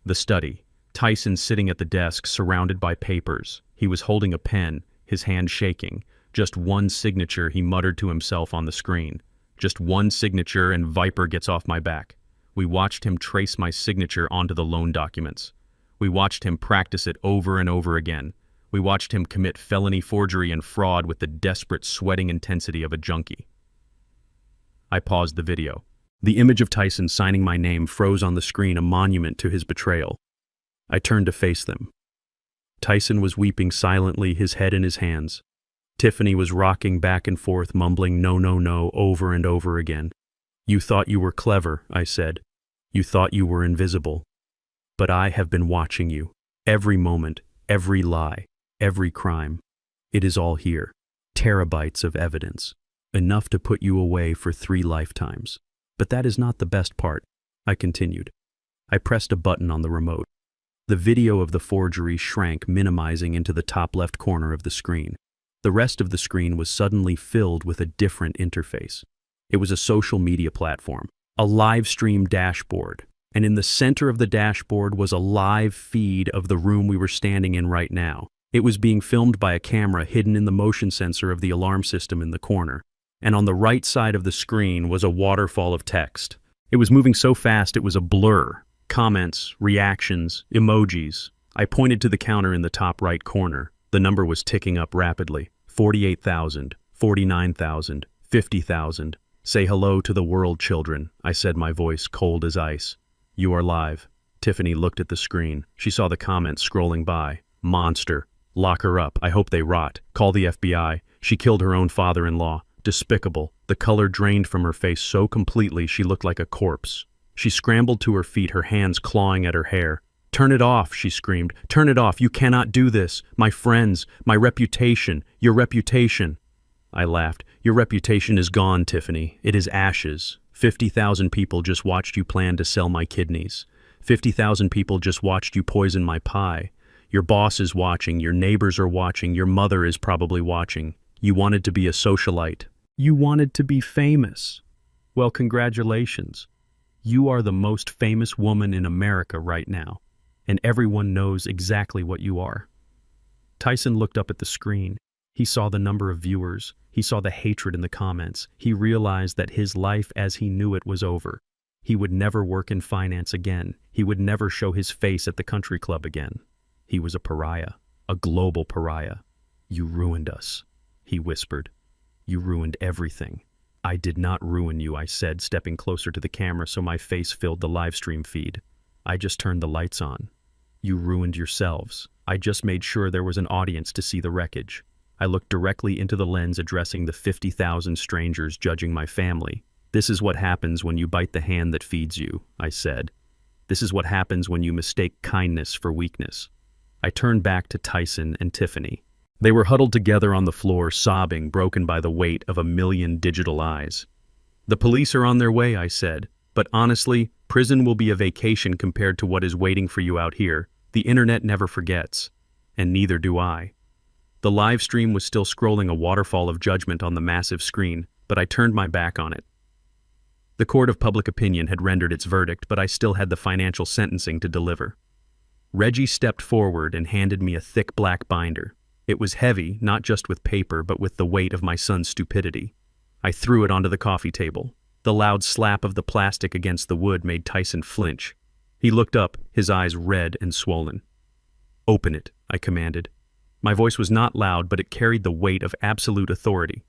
[SPEAKER 1] The study. Tyson sitting at the desk, surrounded by papers. He was holding a pen, his hand shaking. Just one signature, he muttered to himself on the screen. Just one signature and Viper gets off my back. We watched him trace my signature onto the loan documents. We watched him practice it over and over again. We watched him commit felony forgery and fraud with the desperate sweating intensity of a junkie. I paused the video. The image of Tyson signing my name froze on the screen, a monument to his betrayal. I turned to face them. Tyson was weeping silently, his head in his hands. Tiffany was rocking back and forth, mumbling "no, no, no" over and over again. "You thought you were clever," I said. "You thought you were invisible. But I have been watching you. Every moment, every lie, every crime. It is all here. Terabytes of evidence. Enough to put you away for 3 lifetimes. But that is not the best part," I continued. I pressed a button on the remote. The video of the forgery shrank, minimizing into the top left corner of the screen. The rest of the screen was suddenly filled with a different interface. It was a social media platform, a live stream dashboard, and in the center of the dashboard was a live feed of the room we were standing in right now. It was being filmed by a camera hidden in the motion sensor of the alarm system in the corner, and on the right side of the screen was a waterfall of text. It was moving so fast it was a blur. Comments, reactions, emojis. I pointed to the counter in the top right corner. The number was ticking up rapidly. 48,000, 49,000, 50,000. "Say hello to the world, children," I said, my voice cold as ice. "You are live." Tiffany looked at the screen. She saw the comments scrolling by. "Monster. Lock her up. I hope they rot. Call the FBI. She killed her own father-in-law. Despicable." The color drained from her face so completely she looked like a corpse. She scrambled to her feet, her hands clawing at her hair. "Turn it off," she screamed. "Turn it off. You cannot do this. My friends, my reputation, your reputation." I laughed. "Your reputation is gone, Tiffany. It is ashes. 50,000 people just watched you plan to sell my kidneys. 50,000 people just watched you poison my pie. Your boss is watching, your neighbors are watching, your mother is probably watching. You wanted to be a socialite. You wanted to be famous. Well, congratulations. You are the most famous woman in America right now, and everyone knows exactly what you are. Tyson looked up at the screen. He saw the number of viewers. He saw the hatred in the comments. He realized that his life as he knew it was over. He would never work in finance again. He would never show his face at the country club again. He was a pariah, a global pariah. You ruined us, he whispered. You ruined everything. I did not ruin you, I said, stepping closer to the camera so my face filled the live stream feed. I just turned the lights on. You ruined yourselves. I just made sure there was an audience to see the wreckage. I looked directly into the lens addressing the 50,000 strangers judging my family. This is what happens when you bite the hand that feeds you, I said. This is what happens when you mistake kindness for weakness. I turned back to Tyson and Tiffany. They were huddled together on the floor, sobbing, broken by the weight of 1,000,000 digital eyes. The police are on their way, I said, but honestly, prison will be a vacation compared to what is waiting for you out here. The internet never forgets, and neither do I. The live stream was still scrolling a waterfall of judgment on the massive screen, but I turned my back on it. The court of public opinion had rendered its verdict, but I still had the financial sentencing to deliver. Reggie stepped forward and handed me a thick black binder. It was heavy, not just with paper, but with the weight of my son's stupidity. I threw it onto the coffee table. The loud slap of the plastic against the wood made Tyson flinch. He looked up, his eyes red and swollen. Open it, I commanded. My voice was not loud, but it carried the weight of absolute authority.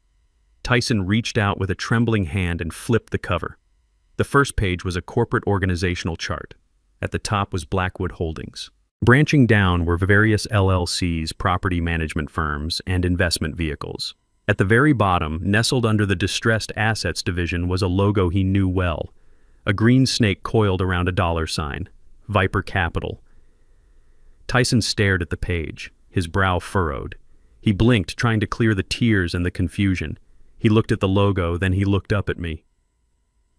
[SPEAKER 1] Tyson reached out with a trembling hand and flipped the cover. The first page was a corporate organizational chart. At the top was Blackwood Holdings. Branching down were various LLCs, property management firms, and investment vehicles. At the very bottom, nestled under the distressed assets division, was a logo he knew well. A green snake coiled around a dollar sign. Viper Capital. Tyson stared at the page, his brow furrowed. He blinked, trying to clear the tears and the confusion. He looked at the logo, then he looked up at me.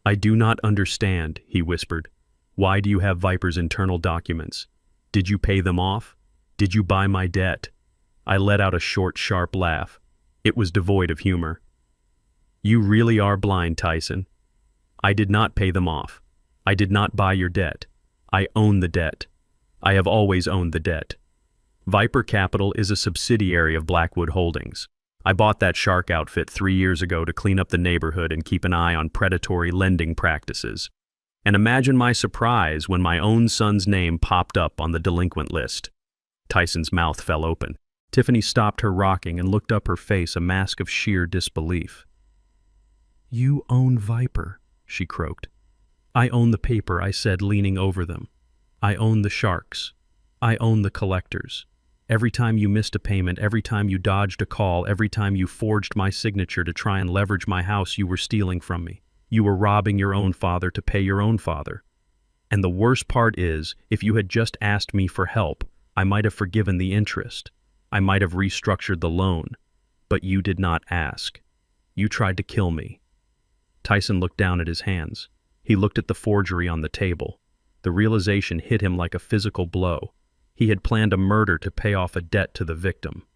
[SPEAKER 1] I do not understand, he whispered. Why do you have Viper's internal documents? Did you pay them off? Did you buy my debt? I let out a short, sharp laugh. It was devoid of humor. You really are blind, Tyson. I did not pay them off. I did not buy your debt. I own the debt. I have always owned the debt. Viper Capital is a subsidiary of Blackwood Holdings. I bought that shark outfit 3 years ago to clean up the neighborhood and keep an eye on predatory lending practices. And imagine my surprise when my own son's name popped up on the delinquent list. Tyson's mouth fell open. Tiffany stopped her rocking and looked up her face, a mask of sheer disbelief. You own Viper, she croaked. I own the paper, I said, leaning over them. I own the sharks. I own the collectors. Every time you missed a payment, every time you dodged a call, every time you forged my signature to try and leverage my house, you were stealing from me. You were robbing your own father to pay your own father. And the worst part is, if you had just asked me for help, I might have forgiven the interest. I might have restructured the loan. But you did not ask. You tried to kill me. Tyson looked down at his hands. He looked at the forgery on the table. The realization hit him like a physical blow. He had planned a murder to pay off a debt to the victim.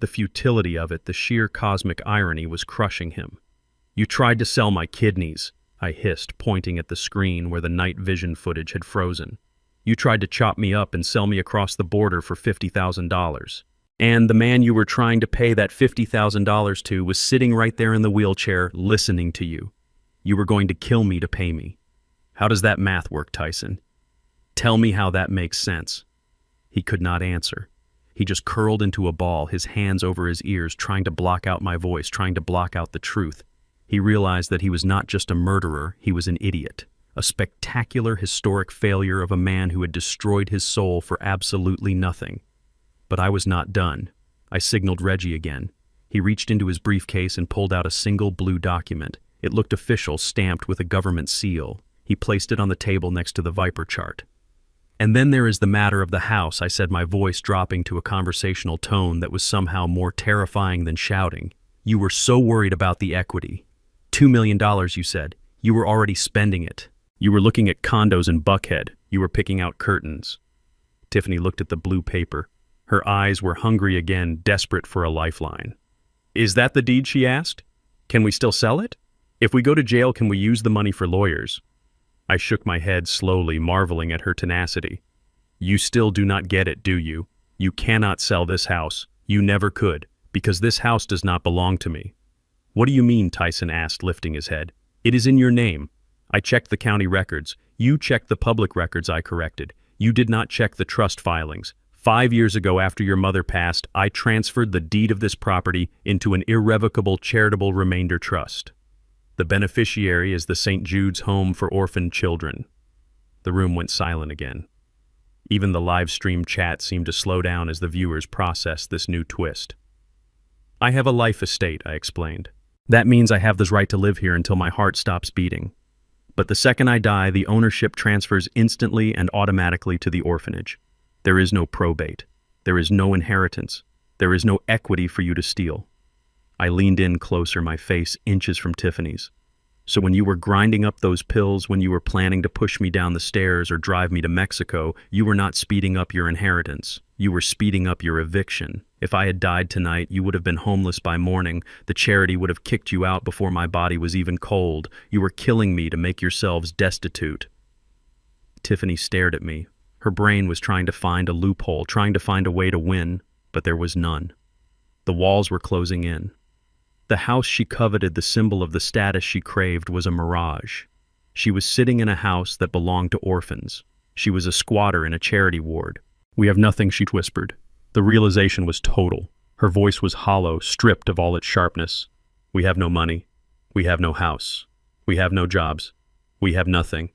[SPEAKER 1] The futility of it, the sheer cosmic irony, was crushing him. You tried to sell my kidneys, I hissed, pointing at the screen where the night vision footage had frozen. You tried to chop me up and sell me across the border for $50,000. And the man you were trying to pay that $50,000 to was sitting right there in the wheelchair, listening to you. You were going to kill me to pay me. How does that math work, Tyson? Tell me how that makes sense. He could not answer. He just curled into a ball, his hands over his ears, trying to block out my voice, trying to block out the truth. He realized that he was not just a murderer, he was an idiot. A spectacular, historic failure of a man who had destroyed his soul for absolutely nothing. But I was not done. I signaled Reggie again. He reached into his briefcase and pulled out a single blue document. It looked official, stamped with a government seal. He placed it on the table next to the Viper chart. And then there is the matter of the house, I said, my voice dropping to a conversational tone that was somehow more terrifying than shouting. You were so worried about the equity. $2 million, you said. You were already spending it. You were looking at condos in Buckhead. You were picking out curtains. Tiffany looked at the blue paper. Her eyes were hungry again, desperate for a lifeline. Is that the deed, she asked? Can we still sell it? If we go to jail, can we use the money for lawyers? I shook my head slowly, marveling at her tenacity. You still do not get it, do you? You cannot sell this house. You never could, because this house does not belong to me. What do you mean? Tyson asked, lifting his head. It is in your name. I checked the county records. You checked the public records I corrected. You did not check the trust filings. 5 years ago, after your mother passed, I transferred the deed of this property into an irrevocable charitable remainder trust. The beneficiary is the St. Jude's Home for Orphaned Children. The room went silent again. Even the live stream chat seemed to slow down as the viewers processed this new twist. I have a life estate, I explained. That means I have the right to live here until my heart stops beating. But the second I die, the ownership transfers instantly and automatically to the orphanage. There is no probate. There is no inheritance. There is no equity for you to steal. I leaned in closer, my face inches from Tiffany's. So when you were grinding up those pills, when you were planning to push me down the stairs or drive me to Mexico, you were not speeding up your inheritance. You were speeding up your eviction. If I had died tonight, you would have been homeless by morning. The charity would have kicked you out before my body was even cold. You were killing me to make yourselves destitute. Tiffany stared at me. Her brain was trying to find a loophole, trying to find a way to win, but there was none. The walls were closing in. The house she coveted, the symbol of the status she craved, was a mirage. She was sitting in a house that belonged to orphans. She was a squatter in a charity ward. We have nothing, she whispered. The realization was total. Her voice was hollow, stripped of all its sharpness. We have no money. We have no house. We have no jobs. We have nothing.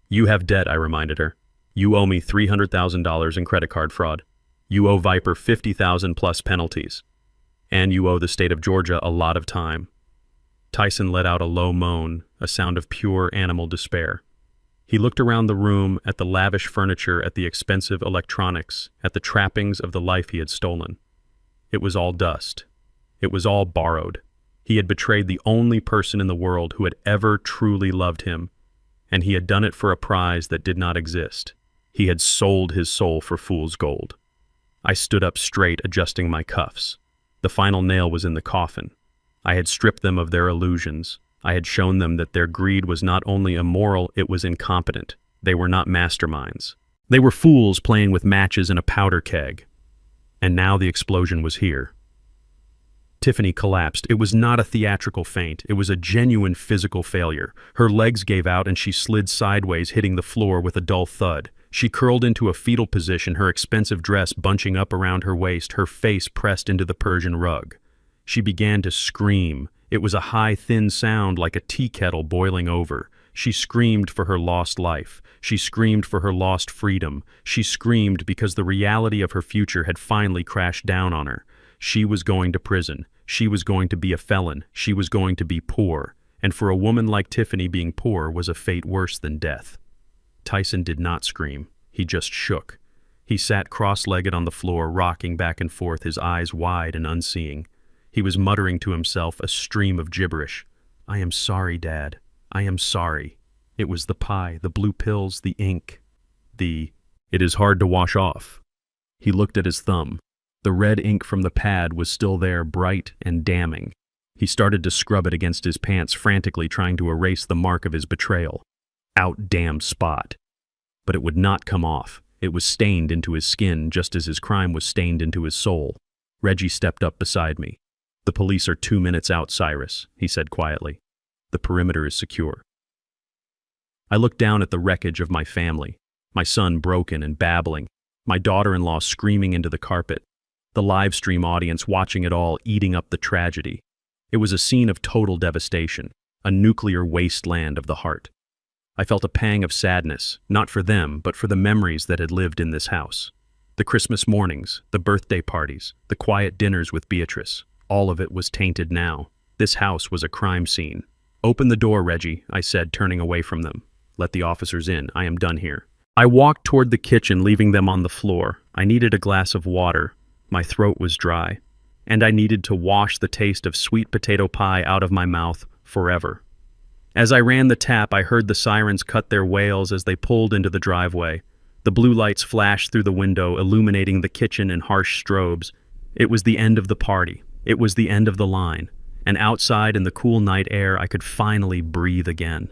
[SPEAKER 1] You have debt, I reminded her. You owe me $300,000 in credit card fraud. You owe Viper $50,000 plus penalties. And you owe the state of Georgia a lot of time. Tyson let out a low moan, a sound of pure animal despair. He looked around the room, at the lavish furniture, at the expensive electronics, at the trappings of the life he had stolen. It was all dust. It was all borrowed. He had betrayed the only person in the world who had ever truly loved him, and he had done it for a prize that did not exist. He had sold his soul for fool's gold. I stood up straight, adjusting my cuffs. The final nail was in the coffin. I had stripped them of their illusions. I had shown them that their greed was not only immoral, it was incompetent. They were not masterminds. They were fools playing with matches in a powder keg. And now the explosion was here. Tiffany collapsed. It was not a theatrical faint. It was a genuine physical failure. Her legs gave out and she slid sideways, hitting the floor with a dull thud. She curled into a fetal position, her expensive dress bunching up around her waist, her face pressed into the Persian rug. She began to scream. It was a high, thin sound like a tea kettle boiling over. She screamed for her lost life. She screamed for her lost freedom. She screamed because the reality of her future had finally crashed down on her. She was going to prison. She was going to be a felon. She was going to be poor. And for a woman like Tiffany, being poor was a fate worse than death. Tyson did not scream. He just shook. He sat cross-legged on the floor, rocking back and forth, his eyes wide and unseeing. He was muttering to himself, a stream of gibberish. I am sorry, Dad. I am sorry. It was the pie, the blue pills, the ink. It is hard to wash off. He looked at his thumb. The red ink from the pad was still there, bright and damning. He started to scrub it against his pants, frantically trying to erase the mark of his betrayal. Out-damned spot. But it would not come off. It was stained into his skin, just as his crime was stained into his soul. Reggie stepped up beside me. The police are 2 minutes out, Cyrus, he said quietly. The perimeter is secure. I looked down at the wreckage of my family, my son broken and babbling, my daughter-in-law screaming into the carpet, the live stream audience watching it all, eating up the tragedy. It was a scene of total devastation, a nuclear wasteland of the heart. I felt a pang of sadness, not for them, but for the memories that had lived in this house. The Christmas mornings, the birthday parties, the quiet dinners with Beatrice, all of it was tainted now. This house was a crime scene. Open the door, Reggie, I said, turning away from them. Let the officers in. I am done here. I walked toward the kitchen, leaving them on the floor. I needed a glass of water. My throat was dry. And I needed to wash the taste of sweet potato pie out of my mouth forever. As I ran the tap, I heard the sirens cut their wails as they pulled into the driveway. The blue lights flashed through the window, illuminating the kitchen in harsh strobes. It was the end of the party. It was the end of the line. and outside in the cool night air I could finally breathe again.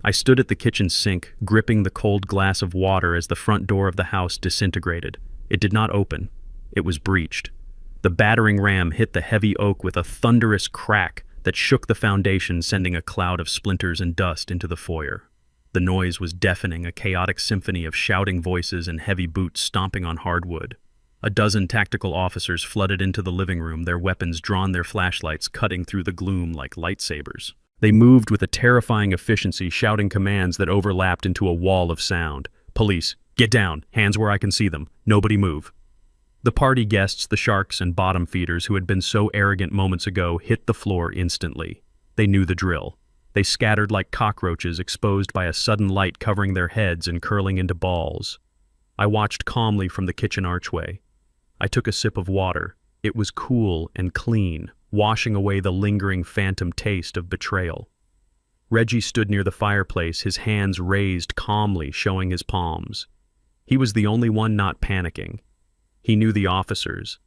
[SPEAKER 1] I stood at the kitchen sink, gripping the cold glass of water as the front door of the house disintegrated. It did not open. It was breached. The battering ram hit the heavy oak with a thunderous crack that shook the foundation, sending a cloud of splinters and dust into the foyer. The noise was deafening, a chaotic symphony of shouting voices and heavy boots stomping on hardwood. A dozen tactical officers flooded into the living room, their weapons drawn, their flashlights cutting through the gloom like lightsabers. They moved with a terrifying efficiency, shouting commands that overlapped into a wall of sound. "Police, get down, hands where I can see them, nobody move." The party guests, the sharks and bottom feeders who had been so arrogant moments ago, hit the floor instantly. They knew the drill. They scattered like cockroaches, exposed by a sudden light covering their heads and curling into balls. I watched calmly from the kitchen archway. I took a sip of water. It was cool and clean, washing away the lingering phantom taste of betrayal. Reggie stood near the fireplace, his hands raised calmly, showing his palms. He was the only one not panicking. He knew the officers.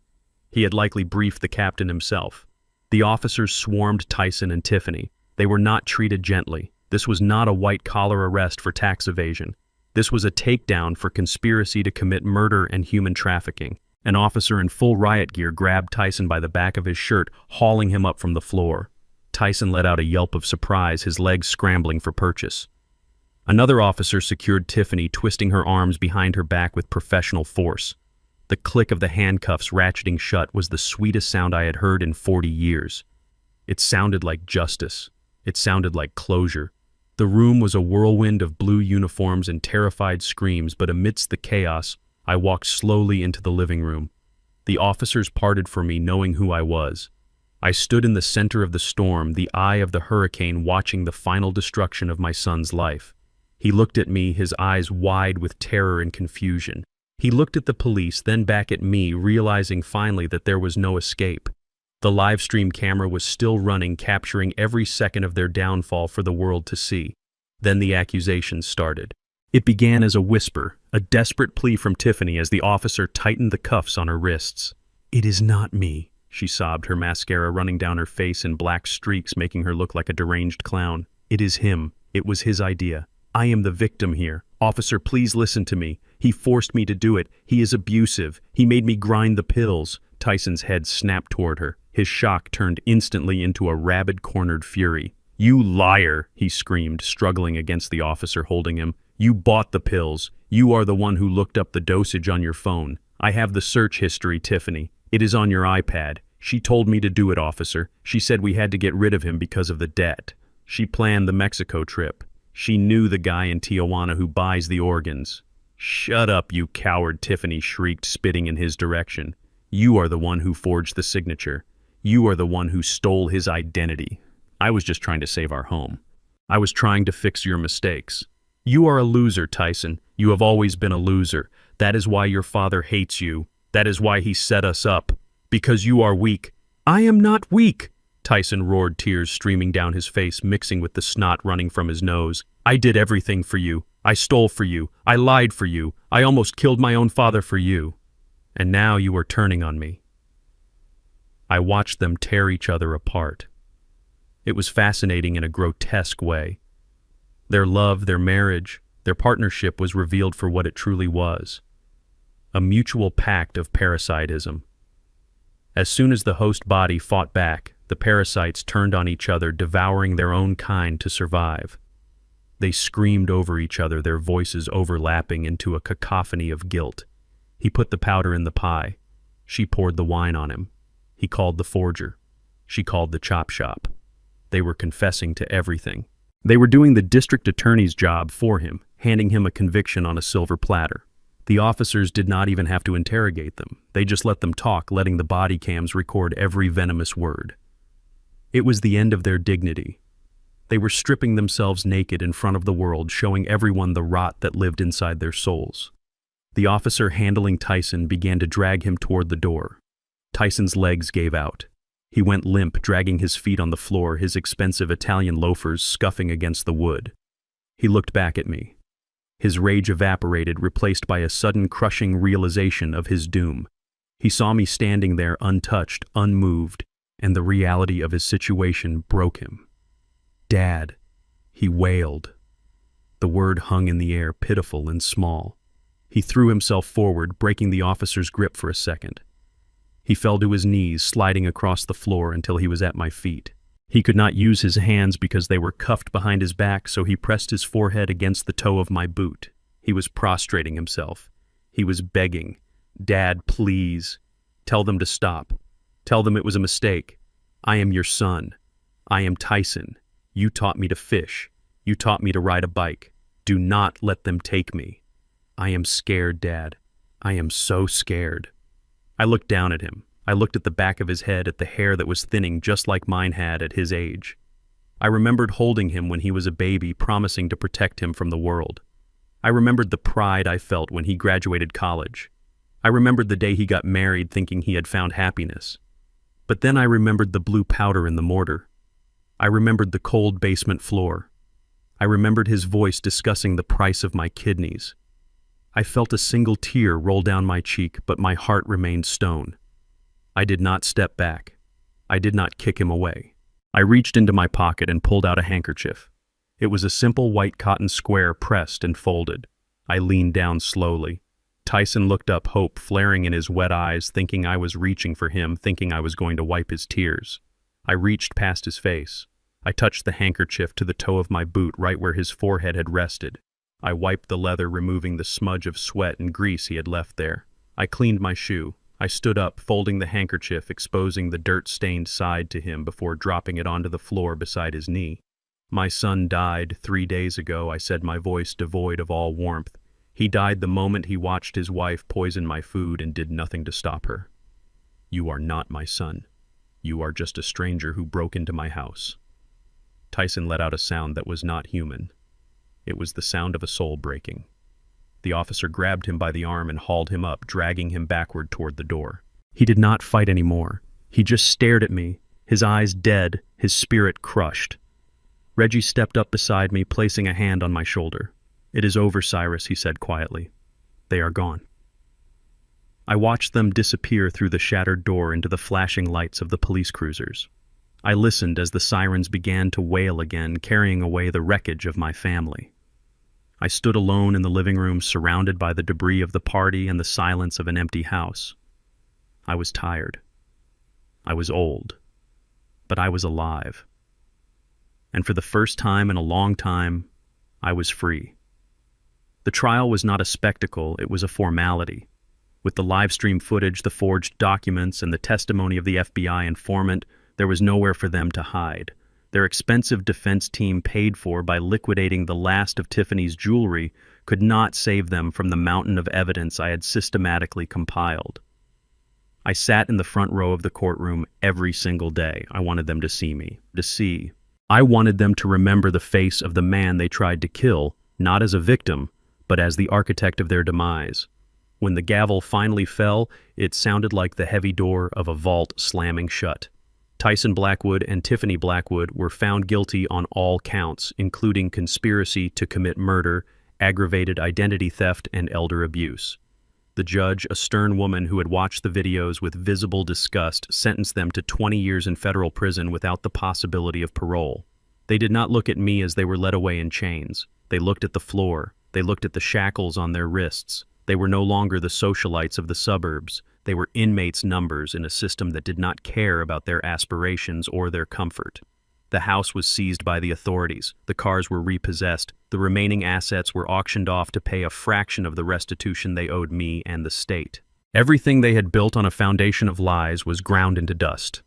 [SPEAKER 1] He had likely briefed the captain himself. The officers swarmed Tyson and Tiffany. They were not treated gently. This was not a white-collar arrest for tax evasion. This was a takedown for conspiracy to commit murder and human trafficking. An officer in full riot gear grabbed Tyson by the back of his shirt, hauling him up from the floor. Tyson let out a yelp of surprise, his legs scrambling for purchase. Another officer secured Tiffany, twisting her arms behind her back with professional force. The click of the handcuffs ratcheting shut was the sweetest sound I had heard in 40 years. It sounded like justice. It sounded like closure. The room was a whirlwind of blue uniforms and terrified screams, but amidst the chaos, I walked slowly into the living room. The officers parted for me, knowing who I was. I stood in the center of the storm, the eye of the hurricane, watching the final destruction of my son's life. He looked at me, his eyes wide with terror and confusion. He looked at the police, then back at me, realizing finally that there was no escape. The live stream camera was still running, capturing every second of their downfall for the world to see. Then the accusations started. It began as a whisper, a desperate plea from Tiffany as the officer tightened the cuffs on her wrists. "It is not me," she sobbed, her mascara running down her face in black streaks, making her look like a deranged clown. "It is him. It was his idea. I am the victim here. Officer, please listen to me. He forced me to do it. He is abusive. He made me grind the pills." Tyson's head snapped toward her. His shock turned instantly into a rabid, cornered fury. "You liar," he screamed, struggling against the officer holding him. "You bought the pills. You are the one who looked up the dosage on your phone. I have the search history, Tiffany. It is on your iPad. She told me to do it, officer. She said we had to get rid of him because of the debt. She planned the Mexico trip. She knew the guy in Tijuana who buys the organs." "Shut up, you coward," Tiffany shrieked, spitting in his direction. "You are the one who forged the signature. You are the one who stole his identity. I was just trying to save our home. I was trying to fix your mistakes. You are a loser, Tyson. You have always been a loser. That is why your father hates you. That is why he set us up. Because you are weak." "I am not weak," Tyson roared, tears streaming down his face, mixing with the snot running from his nose. "I did everything for you. I stole for you. I lied for you. I almost killed my own father for you. And now you are turning on me." I watched them tear each other apart. It was fascinating in a grotesque way. Their love, their marriage, their partnership was revealed for what it truly was. A mutual pact of parasitism. As soon as the host body fought back, the parasites turned on each other, devouring their own kind to survive. They screamed over each other, their voices overlapping into a cacophony of guilt. He put the powder in the pie. She poured the wine on him. He called the forger. She called the chop shop. They were confessing to everything. They were doing the district attorney's job for him, handing him a conviction on a silver platter. The officers did not even have to interrogate them. They just let them talk, letting the body cams record every venomous word. It was the end of their dignity. They were stripping themselves naked in front of the world, showing everyone the rot that lived inside their souls. The officer handling Tyson began to drag him toward the door. Tyson's legs gave out. He went limp, dragging his feet on the floor, his expensive Italian loafers scuffing against the wood. He looked back at me. His rage evaporated, replaced by a sudden crushing realization of his doom. He saw me standing there untouched, unmoved, and the reality of his situation broke him. "Dad," he wailed. The word hung in the air, pitiful and small. He threw himself forward, breaking the officer's grip for a second. He fell to his knees, sliding across the floor until he was at my feet. He could not use his hands because they were cuffed behind his back, so he pressed his forehead against the toe of my boot. He was prostrating himself. He was begging, "Dad, please. Tell them to stop. Tell them it was a mistake. I am your son. I am Tyson. You taught me to fish. You taught me to ride a bike. Do not let them take me. I am scared, Dad. I am so scared." I looked down at him. I looked at the back of his head, at the hair that was thinning just like mine had at his age. I remembered holding him when he was a baby, promising to protect him from the world. I remembered the pride I felt when he graduated college. I remembered the day he got married, thinking he had found happiness. But then I remembered the blue powder in the mortar. I remembered the cold basement floor. I remembered his voice discussing the price of my kidneys. I felt a single tear roll down my cheek, but my heart remained stone. I did not step back. I did not kick him away. I reached into my pocket and pulled out a handkerchief. It was a simple white cotton square pressed and folded. I leaned down slowly. Tyson looked up, hope flaring in his wet eyes, thinking I was reaching for him, thinking I was going to wipe his tears. I reached past his face. I touched the handkerchief to the toe of my boot, right where his forehead had rested. I wiped the leather, removing the smudge of sweat and grease he had left there. I cleaned my shoe. I stood up, folding the handkerchief, exposing the dirt-stained side to him before dropping it onto the floor beside his knee. "My son died 3 days ago," I said, my voice devoid of all warmth. "He died the moment he watched his wife poison my food and did nothing to stop her. You are not my son. You are just a stranger who broke into my house." Tyson let out a sound that was not human. It was the sound of a soul breaking. The officer grabbed him by the arm and hauled him up, dragging him backward toward the door. He did not fight anymore. He just stared at me, his eyes dead, his spirit crushed. Reggie stepped up beside me, placing a hand on my shoulder. "It is over, Cyrus," he said quietly. "They are gone." I watched them disappear through the shattered door into the flashing lights of the police cruisers. I listened as the sirens began to wail again, carrying away the wreckage of my family. I stood alone in the living room, surrounded by the debris of the party and the silence of an empty house. I was tired. I was old. But I was alive. And for the first time in a long time, I was free. The trial was not a spectacle, it was a formality. With the live stream footage, the forged documents, and the testimony of the FBI informant, there was nowhere for them to hide. Their expensive defense team, paid for by liquidating the last of Tiffany's jewelry, could not save them from the mountain of evidence I had systematically compiled. I sat in the front row of the courtroom every single day. I wanted them to see me, to see. I wanted them to remember the face of the man they tried to kill, not as a victim, but as the architect of their demise. When the gavel finally fell, it sounded like the heavy door of a vault slamming shut. Tyson Blackwood and Tiffany Blackwood were found guilty on all counts, including conspiracy to commit murder, aggravated identity theft, and elder abuse. The judge, a stern woman who had watched the videos with visible disgust, sentenced them to 20 years in federal prison without the possibility of parole. They did not look at me as they were led away in chains. They looked at the floor. They looked at the shackles on their wrists. They were no longer the socialites of the suburbs. They were inmates' numbers in a system that did not care about their aspirations or their comfort. The house was seized by the authorities. The cars were repossessed. The remaining assets were auctioned off to pay a fraction of the restitution they owed me and the state. Everything they had built on a foundation of lies was ground into dust.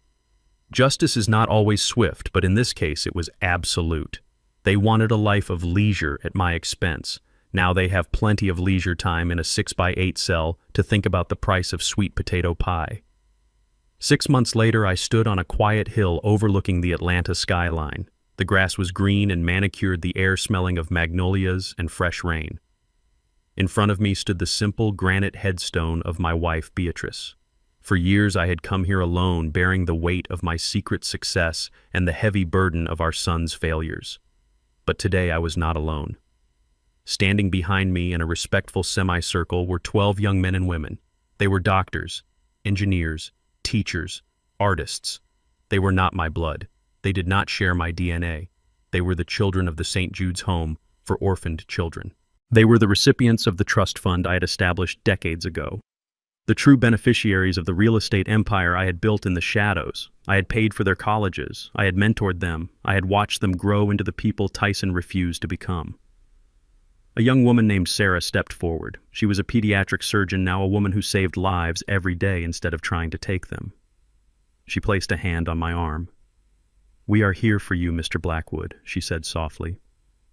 [SPEAKER 1] Justice is not always swift, but in this case it was absolute. They wanted a life of leisure at my expense. Now they have plenty of leisure time in a 6x8 cell to think about the price of sweet potato pie. 6 months later, I stood on a quiet hill overlooking the Atlanta skyline. The grass was green and manicured, the air smelling of magnolias and fresh rain. In front of me stood the simple granite headstone of my wife, Beatrice. For years I had come here alone, bearing the weight of my secret success and the heavy burden of our son's failures. But today I was not alone. Standing behind me in a respectful semicircle were 12 young men and women. They were doctors, engineers, teachers, artists. They were not my blood. They did not share my DNA. They were the children of the St. Jude's Home for orphaned children. They were the recipients of the trust fund I had established decades ago. The true beneficiaries of the real estate empire I had built in the shadows. I had paid for their colleges. I had mentored them. I had watched them grow into the people Tyson refused to become. A young woman named Sarah stepped forward. She was a pediatric surgeon, now a woman who saved lives every day instead of trying to take them. She placed a hand on my arm. "We are here for you, Mr. Blackwood," she said softly.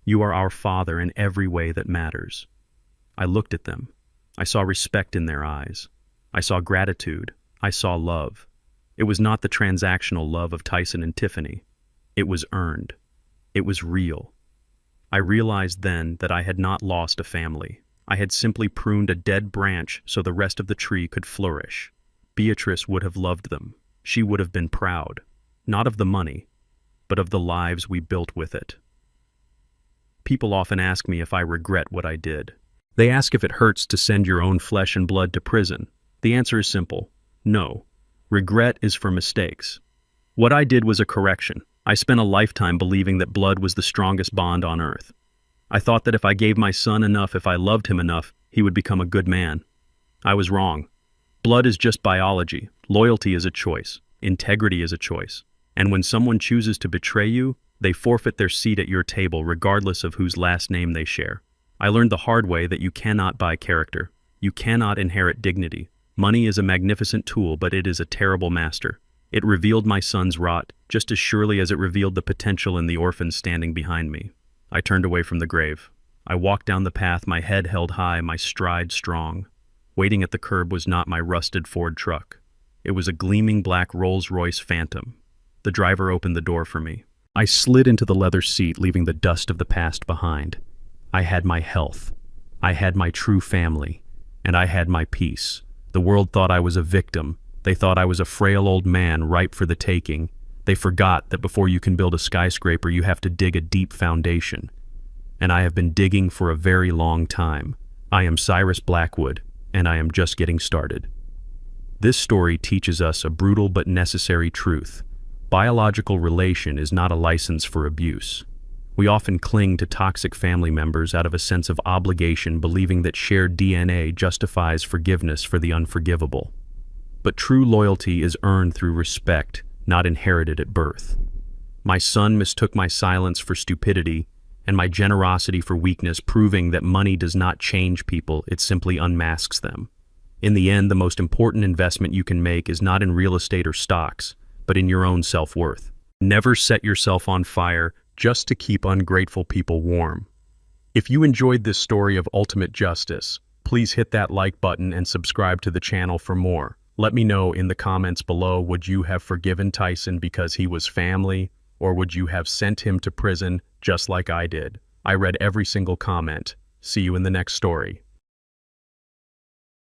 [SPEAKER 1] "You are our father in every way that matters." I looked at them. I saw respect in their eyes. I saw gratitude. I saw love. It was not the transactional love of Tyson and Tiffany. It was earned. It was real. I realized then that I had not lost a family. I had simply pruned a dead branch so the rest of the tree could flourish. Beatrice would have loved them. She would have been proud, not of the money, but of the lives we built with it. People often ask me if I regret what I did. They ask if it hurts to send your own flesh and blood to prison. The answer is simple: no. Regret is for mistakes. What I did was a correction. I spent a lifetime believing that blood was the strongest bond on earth. I thought that if I gave my son enough, if I loved him enough, he would become a good man. I was wrong. Blood is just biology. Loyalty is a choice. Integrity is a choice. And when someone chooses to betray you, they forfeit their seat at your table regardless of whose last name they share. I learned the hard way that you cannot buy character. You cannot inherit dignity. Money is a magnificent tool, but it is a terrible master. It revealed my son's rot, just as surely as it revealed the potential in the orphans standing behind me. I turned away from the grave. I walked down the path, my head held high, my stride strong. Waiting at the curb was not my rusted Ford truck. It was a gleaming black Rolls-Royce Phantom. The driver opened the door for me. I slid into the leather seat, leaving the dust of the past behind. I had my health. I had my true family. And I had my peace. The world thought I was a victim. They thought I was a frail old man ripe for the taking. They forgot that before you can build a skyscraper, you have to dig a deep foundation. And I have been digging for a very long time. I am Cyrus Blackwood, and I am just getting started. This story teaches us a brutal but necessary truth. Biological relation is not a license for abuse. We often cling to toxic family members out of a sense of obligation, believing that shared DNA justifies forgiveness for the unforgivable. But true loyalty is earned through respect, not inherited at birth. My son mistook my silence for stupidity and my generosity for weakness, proving that money does not change people, it simply unmasks them. In the end, the most important investment you can make is not in real estate or stocks, but in your own self-worth. Never set yourself on fire just to keep ungrateful people warm. If you enjoyed this story of ultimate justice, please hit that like button and subscribe to the channel for more. Let me know in the comments below, would you have forgiven Tyson because he was family, or would you have sent him to prison just like I did? I read every single comment. See you in the next story.